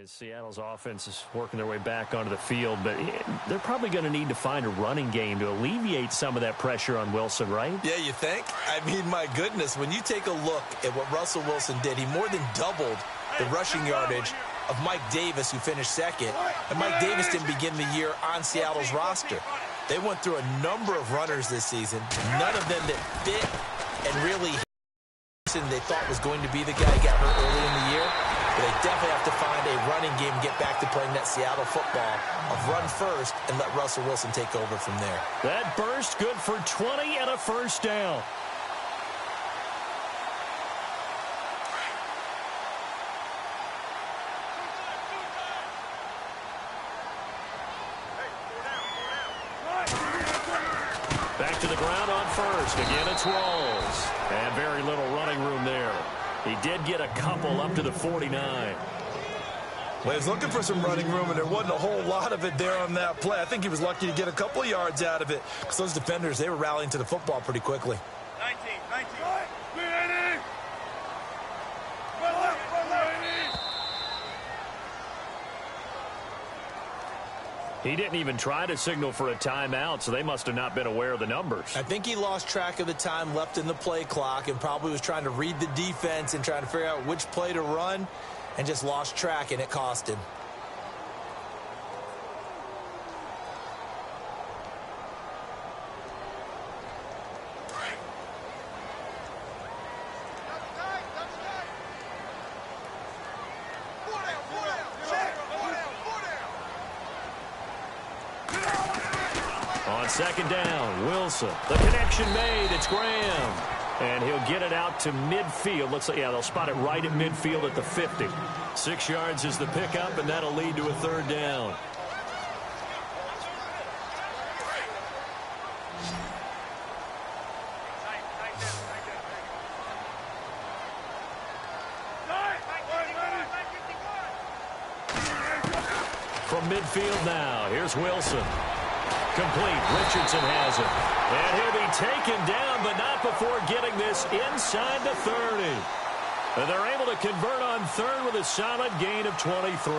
Speaker 2: As Seattle's offense is working their way back onto the field, but they're probably going to need to find a running game to alleviate some of that pressure on Wilson, right?
Speaker 3: Yeah, you think? I mean, my goodness, when you take a look at what Russell Wilson did, he more than doubled the rushing yardage of Mike Davis, who finished 2nd. And Mike Davis didn't begin the year on Seattle's roster. They went through a number of runners this season, none of them that fit and really they thought was going to be the guy who got hurt early in the year. But they definitely have to find a running game and get back to playing that Seattle football of run first and let Russell Wilson take over from there.
Speaker 2: That burst good for 20 and a first down. Back to the ground on first. Again, it's Rawls. And very little running room there. He did get a couple up to the 49.
Speaker 3: Well, he was looking for some running room, and there wasn't a whole lot of it there on that play. I think he was lucky to get a couple of yards out of it because those defenders, they were rallying to the football pretty quickly.
Speaker 4: 19.
Speaker 2: He didn't even try to signal for a timeout, so they must have not been aware of the numbers.
Speaker 3: I think he lost track of the time left in the play clock and probably was trying to read the defense and trying to figure out which play to run and just lost track, and it cost him.
Speaker 2: On second down, Wilson. The connection made. It's Graham. And he'll get it out to midfield. Looks like, yeah, they'll spot it right at midfield at the 50. 6 yards is the pickup, and that'll lead to a third down. From midfield now, here's Wilson. Complete. Richardson has it. And he'll be taken down, but not before getting this inside the 30. And they're able to convert on third with a solid gain of 23.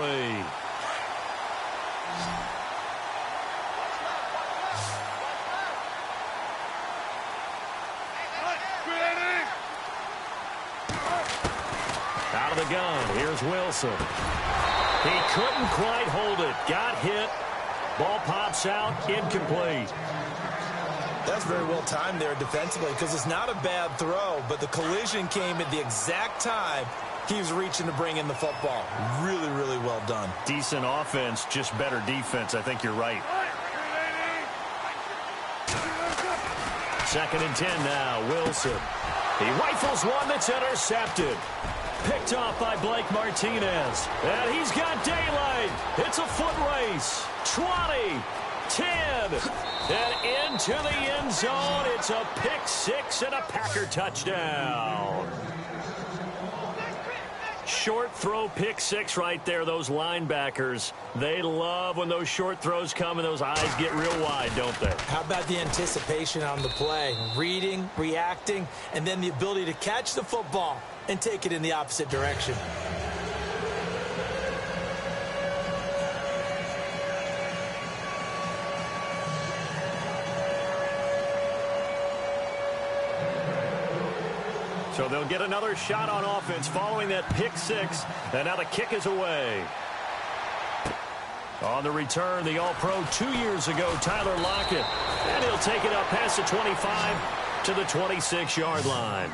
Speaker 2: Out of the gun, here's Wilson. He couldn't quite hold it. Got hit. Ball pops out, incomplete.
Speaker 3: That's very well timed there defensively because it's not a bad throw, but the collision came at the exact time he was reaching to bring in the football. Really, really well done.
Speaker 2: Decent offense, just better defense. I think you're right. 2nd and 10 now, Wilson. He rifles one that's intercepted. Picked off by Blake Martinez. And he's got daylight. It's a foot race. 20, 10, and into the end zone. It's a pick six and a Packer touchdown. Short throw pick six right there. Those linebackers, they love when those short throws come and those eyes get real wide, don't they?
Speaker 3: How about the anticipation on the play? Reading, reacting, and then the ability to catch the football and take it in the opposite direction.
Speaker 2: So they'll get another shot on offense following that pick six. And now the kick is away. On the return, the All-Pro 2 years ago, Tyler Lockett. And he'll take it up past the 25 to the 26-yard line.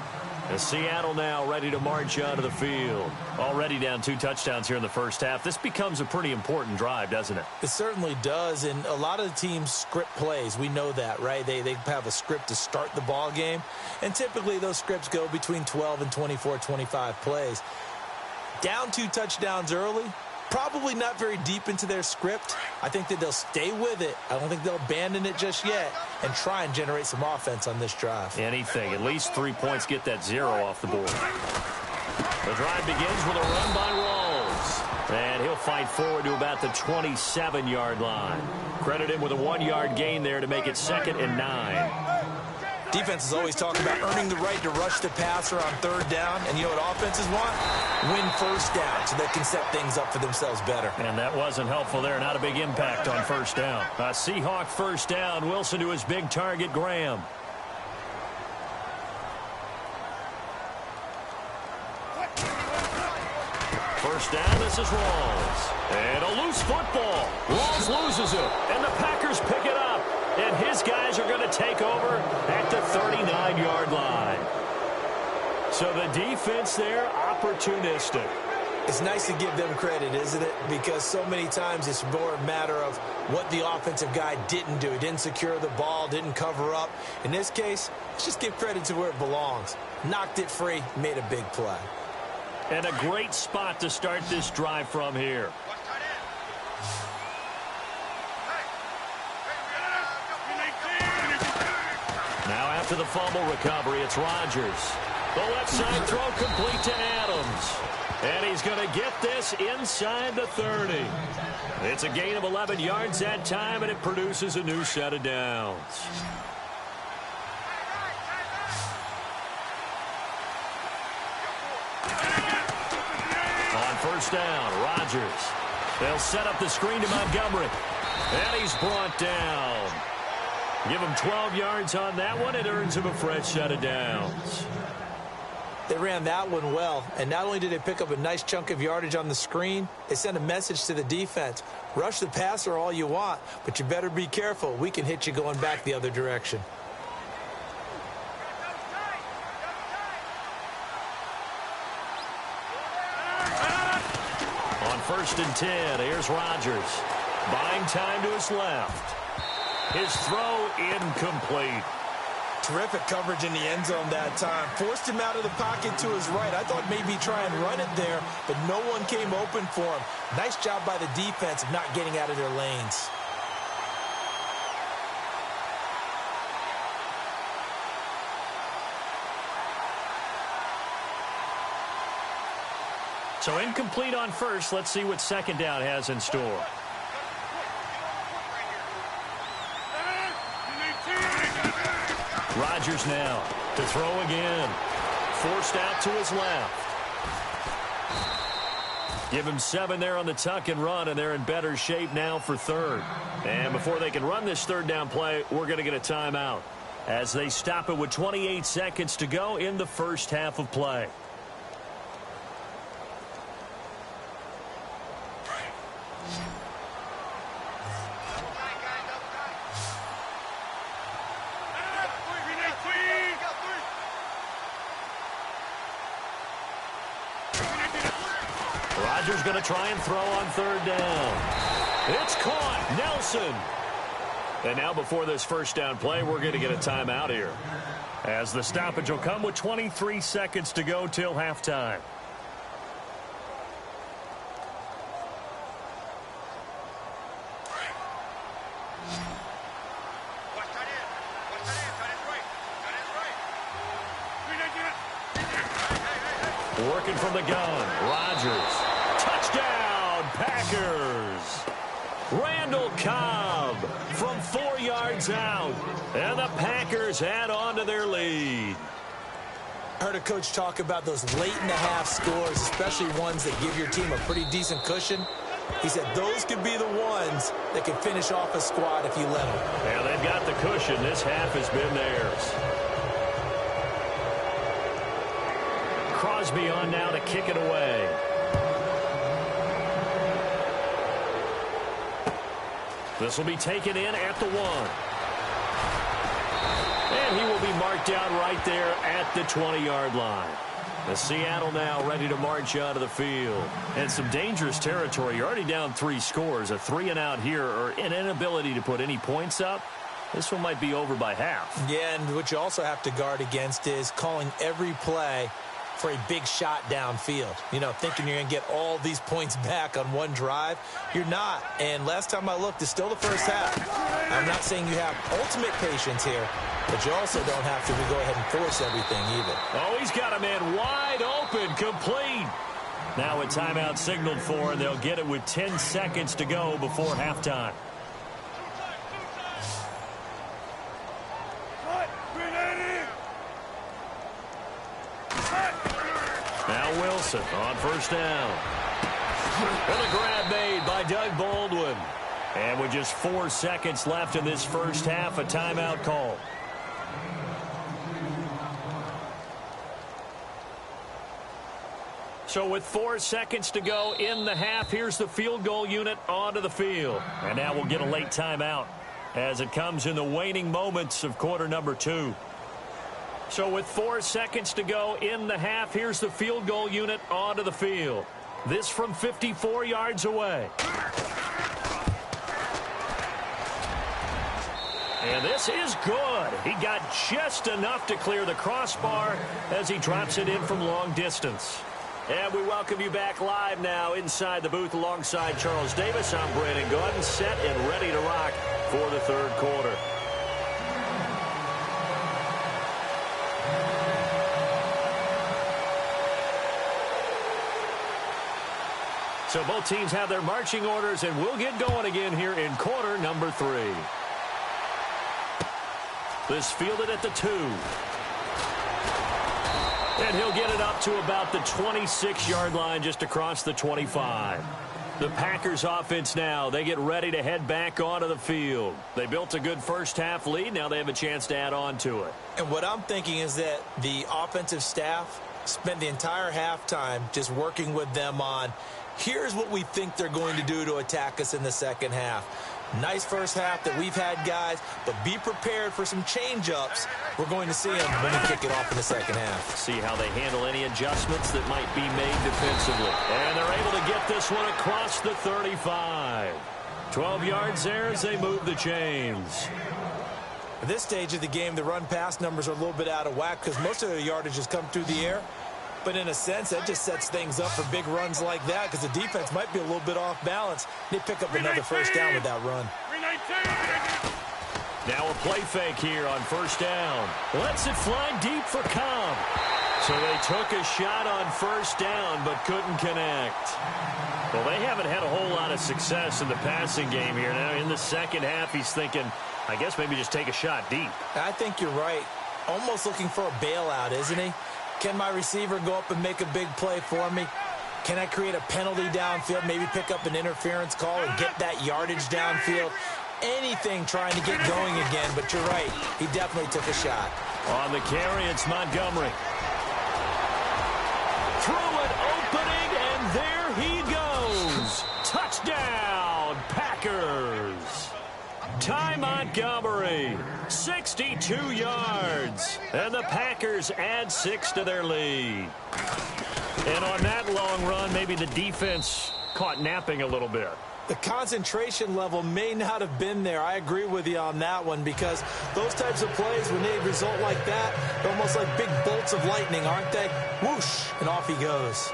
Speaker 2: And Seattle now ready to march onto the field. Already down 2 touchdowns here in the first half. This becomes a pretty important drive, doesn't it?
Speaker 3: It certainly does, and a lot of the teams script plays. We know that, right? They have a script to start the ball game, and typically those scripts go between 12 and 24, 25 plays. Down 2 touchdowns early, probably not very deep into their script. I think that they'll stay with it. I don't think they'll abandon it just yet and try and generate some offense on this drive.
Speaker 2: Anything. At least 3 points, get that 0 off the board. The drive begins with a run by Rawls. And he'll fight forward to about the 27-yard line. Credit him with a 1-yard gain there to make it 2nd and 9.
Speaker 3: Defenses always talk about earning the right to rush the passer on 3rd down. And you know what offenses want? Win 1st down so they can set things up for themselves better.
Speaker 2: And that wasn't helpful there. Not a big impact on 1st down. A Seahawk 1st down. Wilson to his big target, Graham. First down, this is Rawls. And a loose football. Rawls loses it. And the Packers pick it up. And his guys are going to take over at the 39-yard line. So the defense there, opportunistic.
Speaker 3: It's nice to give them credit, isn't it? Because so many times it's more a matter of what the offensive guy didn't do. He didn't secure the ball, didn't cover up. In this case, let's just give credit to where it belongs. Knocked it free, made a big play.
Speaker 2: And a great spot to start this drive from here. Now after the fumble recovery, it's Rodgers. The left side throw complete to Adams. And he's going to get this inside the 30. It's a gain of 11 yards that time, and it produces a new set of downs. On first down, Rodgers. They'll set up the screen to Montgomery. And he's brought down. Give him 12 yards on that one. It earns him a fresh set of downs.
Speaker 3: They ran that one well, and not only did they pick up a nice chunk of yardage on the screen, they sent a message to the defense. Rush the passer all you want, but you better be careful. We can hit you going back the other direction.
Speaker 2: On first and 10, here's Rodgers. Buying time to his left. His throw incomplete.
Speaker 3: Terrific coverage in the end zone that time. Forced him out of the pocket to his right. I thought maybe try and run it there, but no one came open for him. Nice job by the defense of not getting out of their lanes.
Speaker 2: So incomplete on first. Let's see what second down has in store. Rodgers now to throw again. Forced out to his left. Give him 7 there on the tuck and run, and they're in better shape now for third. And before they can run this third down play, we're going to get a timeout as they stop it with 28 seconds to go in the first half of play. Rodgers going to try and throw on third down. It's caught. Nelson. And now before this first down play, we're going to get a timeout here, as the stoppage will come with 23 seconds to go till halftime. Working from the gun, Rodgers. Touchdown, Packers. Randall Cobb from 4 yards out. And the Packers add on to their lead.
Speaker 3: I heard a coach talk about those late-in-the-half scores, especially ones that give your team a pretty decent cushion. He said those could be the ones that can finish off a squad if you let them.
Speaker 2: Yeah, they've got the cushion. This half has been theirs. Crosby on now to kick it away. This will be taken in at the 1. And he will be marked down right there at the 20-yard line. The Seattle now ready to march out of the field. And some dangerous territory. You're already down 3 scores. A 3-and-out here, or an inability to put any points up. This one might be over by half.
Speaker 3: Yeah, and what you also have to guard against is calling every play for a big shot downfield. You know, thinking you're going to get all these points back on one drive. You're not. And last time I looked, it's still the first half. I'm not saying you have ultimate patience here, but you also don't have to go ahead and force everything either.
Speaker 2: Oh, he's got a man wide open, complete. Now a timeout signaled for, and they'll get it with 10 seconds to go before halftime. Now Wilson on first down. And a grab made by Doug Baldwin. And with just 4 seconds left in this first half, a timeout call. So with 4 seconds to go in the half, here's the field goal unit onto the field. And now we'll get a late timeout as it comes in the waning moments of quarter number 2. So with 4 seconds to go in the half, here's the field goal unit onto the field. This from 54 yards away. And this is good. He got just enough to clear the crossbar as he drops it in from long distance. And we welcome you back live now inside the booth alongside Charles Davis. I'm Brandon Gordon, set and ready to rock for the third quarter. – So both teams have their marching orders, and we'll get going again here in quarter number 3. This fielded at the 2. And he'll get it up to about the 26-yard line, just across the 25. The Packers offense now, they get ready to head back onto the field. They built a good first-half lead. Now they have a chance to add on to it.
Speaker 3: And what I'm thinking is that the offensive staff spent the entire halftime just working with them on, here's what we think they're going to do to attack us in the second half. Nice first half that we've had, guys, but be prepared for some change-ups. We're going to see them when we kick it off in the second half.
Speaker 2: See how they handle any adjustments that might be made defensively. And they're able to get this one across the 35. 12 yards there as they move the chains.
Speaker 3: At this stage of the game, the run-pass numbers are a little bit out of whack because most of the yardage has come through the air. But in a sense, that just sets things up for big runs like that because the defense might be a little bit off balance. They pick up another first down with that run.
Speaker 2: Now a play fake here on first down. Lets it fly deep for Cobb. So they took a shot on first down but couldn't connect. Well, they haven't had a whole lot of success in the passing game here. Now in the second half, he's thinking, I guess maybe just take a shot deep.
Speaker 3: I think you're right. Almost looking for a bailout, isn't he? Can my receiver go up and make a big play for me? Can I create a penalty downfield, maybe pick up an interference call and get that yardage downfield? Anything trying to get going again, but you're right. He definitely took a shot.
Speaker 2: On the carry, it's Montgomery. Through an opening, and there he goes. Touchdown, Packers. Ty Montgomery, 62 yards. And the Packers add 6 to their lead. And on that long run, maybe the defense caught napping a little bit.
Speaker 3: The concentration level may not have been there. I agree with you on that one because those types of plays, when they result like that, they're almost like big bolts of lightning, aren't they? Whoosh, and off he goes.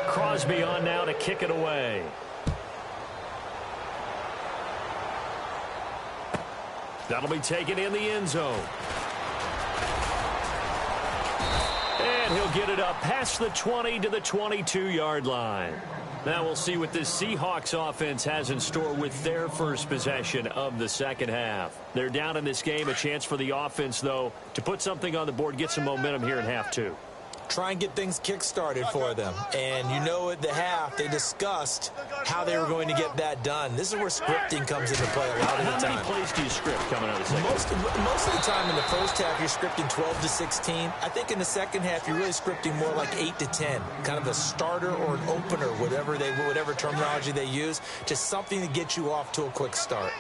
Speaker 2: Crosby on now to kick it away. That'll be taken in the end zone. And he'll get it up past the 20 to the 22-yard line. Now we'll see what this Seahawks offense has in store with their first possession of the second half. They're down in this game. A chance for the offense, though, to put something on the board, get some momentum here in half 2.
Speaker 3: Try and get things kick-started for them. And you know at the half, they discussed how they were going to get that done. This is where scripting comes into play a lot of the time.
Speaker 2: How many plays do you script coming out of the second?
Speaker 3: Most of the time in the first half, you're scripting 12 to 16. I think in the second half, you're really scripting more like 8 to 10. Kind of a starter or an opener, whatever terminology they use. Just something to get you off to a quick start.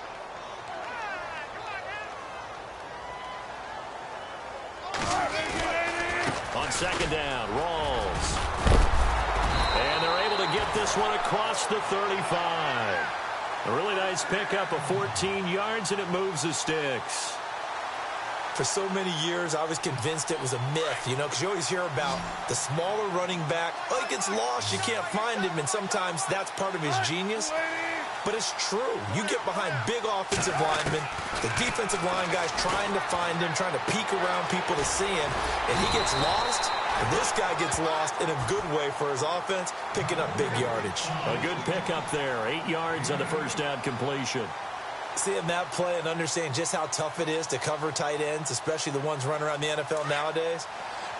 Speaker 2: On second down, Rawls. And they're able to get this one across the 35. A really nice pickup of 14 yards, and it moves the sticks.
Speaker 3: For so many years, I was convinced it was a myth, because you always hear about the smaller running back. Oh, he gets lost, you can't find him, and sometimes that's part of his genius. But it's true. You get behind big offensive linemen, the defensive line guys trying to find him, trying to peek around people to see him, and he gets lost, and this guy gets lost in a good way for his offense, picking up big yardage.
Speaker 2: A good pickup there, 8 yards on the first down completion.
Speaker 3: Seeing that play and understanding just how tough it is to cover tight ends, especially the ones running around the NFL nowadays,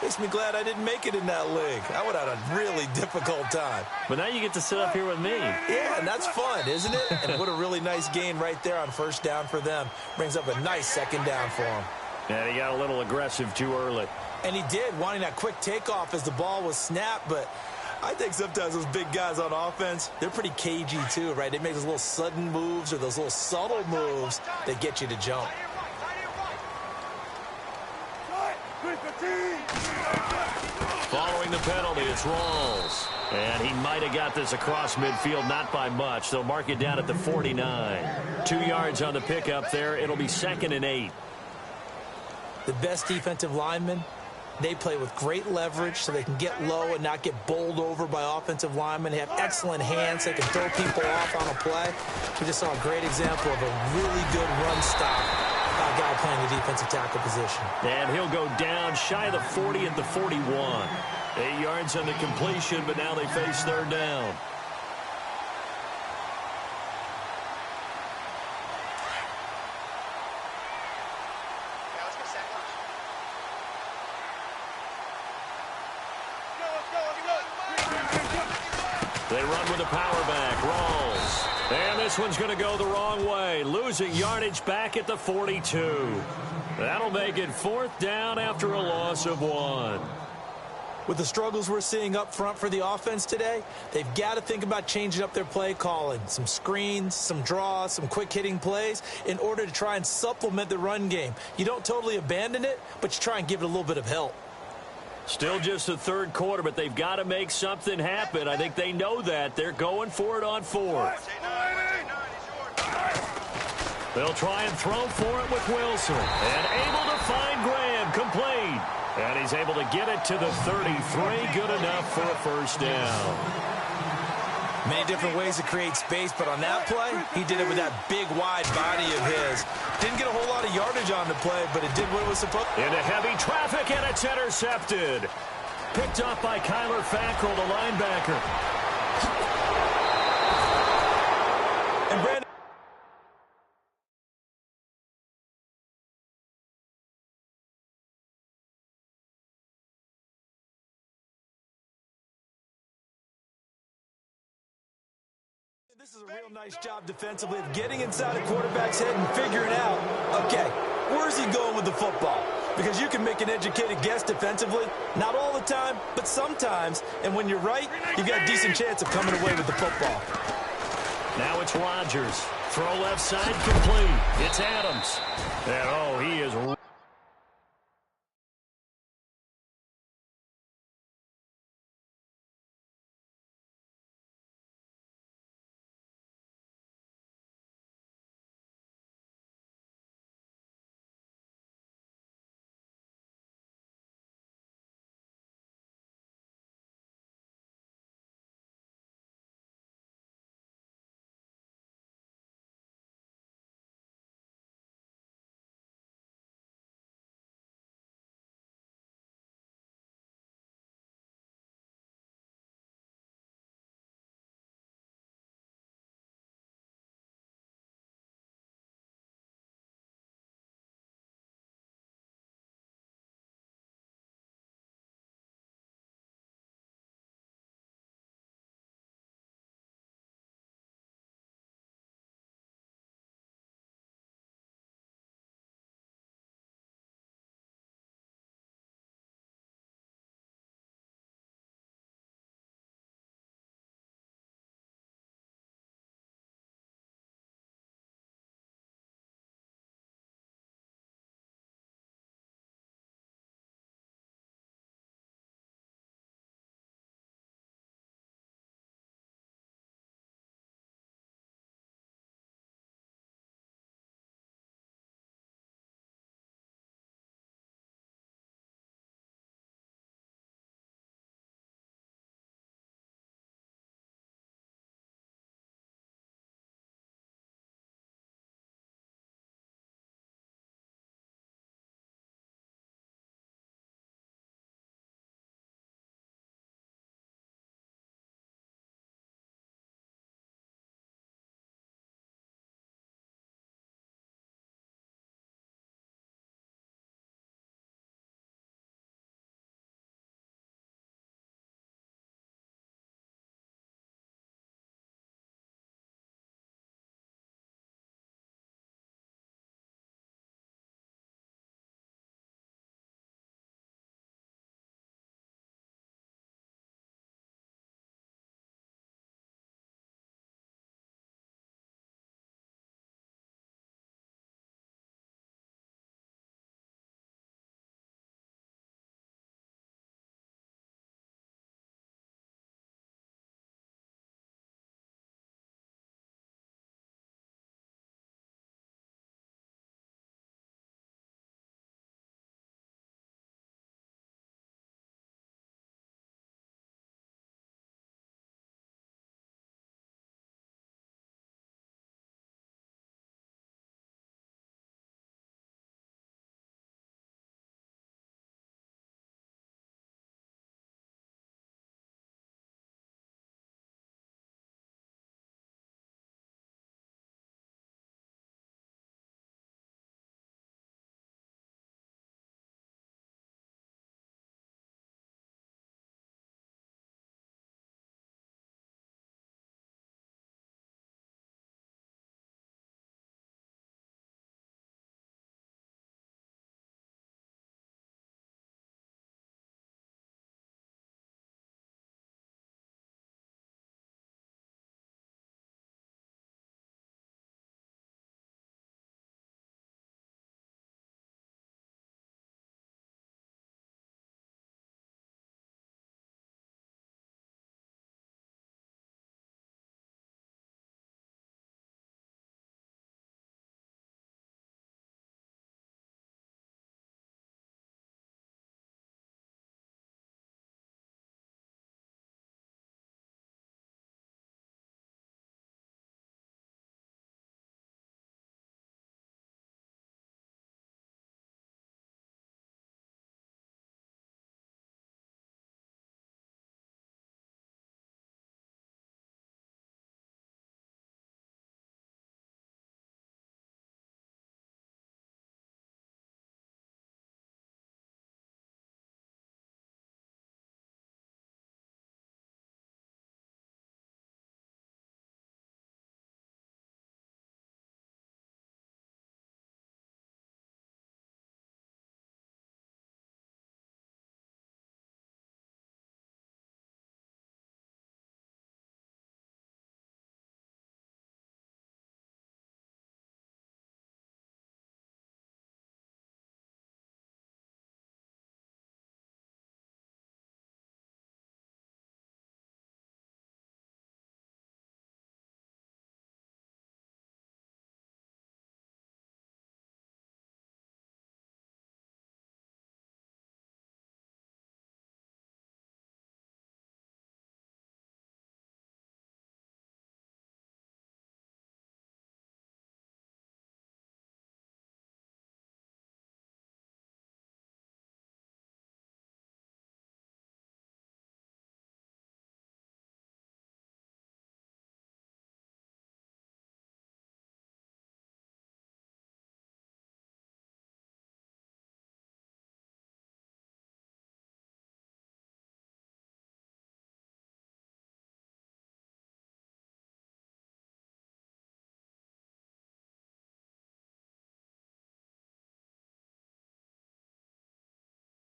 Speaker 3: makes me glad I didn't make it in that league. I would have had a really difficult time.
Speaker 2: But now you get to sit up here with me.
Speaker 3: Yeah, and that's fun, isn't it? And what a really nice gain right there on first down for them. Brings up a nice second down for them.
Speaker 2: Yeah, he got a little aggressive too early.
Speaker 3: And he did, wanting that quick takeoff as the ball was snapped, but I think sometimes those big guys on offense, they're pretty cagey too, right? They make those little sudden moves or those little subtle moves that get you to jump.
Speaker 2: Following the penalty, it's Rawls. And he might have got this across midfield, not by much. They'll mark it down at the 49. 2 yards on the pickup there. It'll be 2nd and 8.
Speaker 3: The best defensive linemen, they play with great leverage so they can get low and not get bowled over by offensive linemen. They have excellent hands. They can throw people off on a play. We just saw a great example of a really good run stop by a guy playing the defensive tackle position.
Speaker 2: And he'll go down shy of the 40 at the 41. 8 yards on the completion, but now they face third down. They run with a power back. Rolls. And this one's going to go the wrong way. Losing yardage back at the 42. That'll make it fourth down after a loss of 1.
Speaker 3: With the struggles we're seeing up front for the offense today, they've got to think about changing up their play calling. Some screens, some draws, some quick-hitting plays in order to try and supplement the run game. You don't totally abandon it, but you try and give it a little bit of help.
Speaker 2: Still just the third quarter, but they've got to make something happen. I think they know that. They're going for it on fourth. They'll try and throw for it with Wilson. And able to find Graham, complete. And he's able to get it to the 33. Good enough for a first down.
Speaker 3: Many different ways to create space, but on that play, he did it with that big, wide body of his. Didn't get a whole lot of yardage on the play, but it did what it was supposed to.
Speaker 2: Into heavy traffic, and it's intercepted. Picked up by Kyler Fackrell, the linebacker.
Speaker 3: And Brandon. This is a real nice job defensively of getting inside a quarterback's head and figuring out, okay, where's he going with the football? Because you can make an educated guess defensively, not all the time, but sometimes. And when you're right, you've got a decent chance of coming away with the football.
Speaker 2: Now it's Rodgers. Throw left side complete. It's Adams. And, oh, he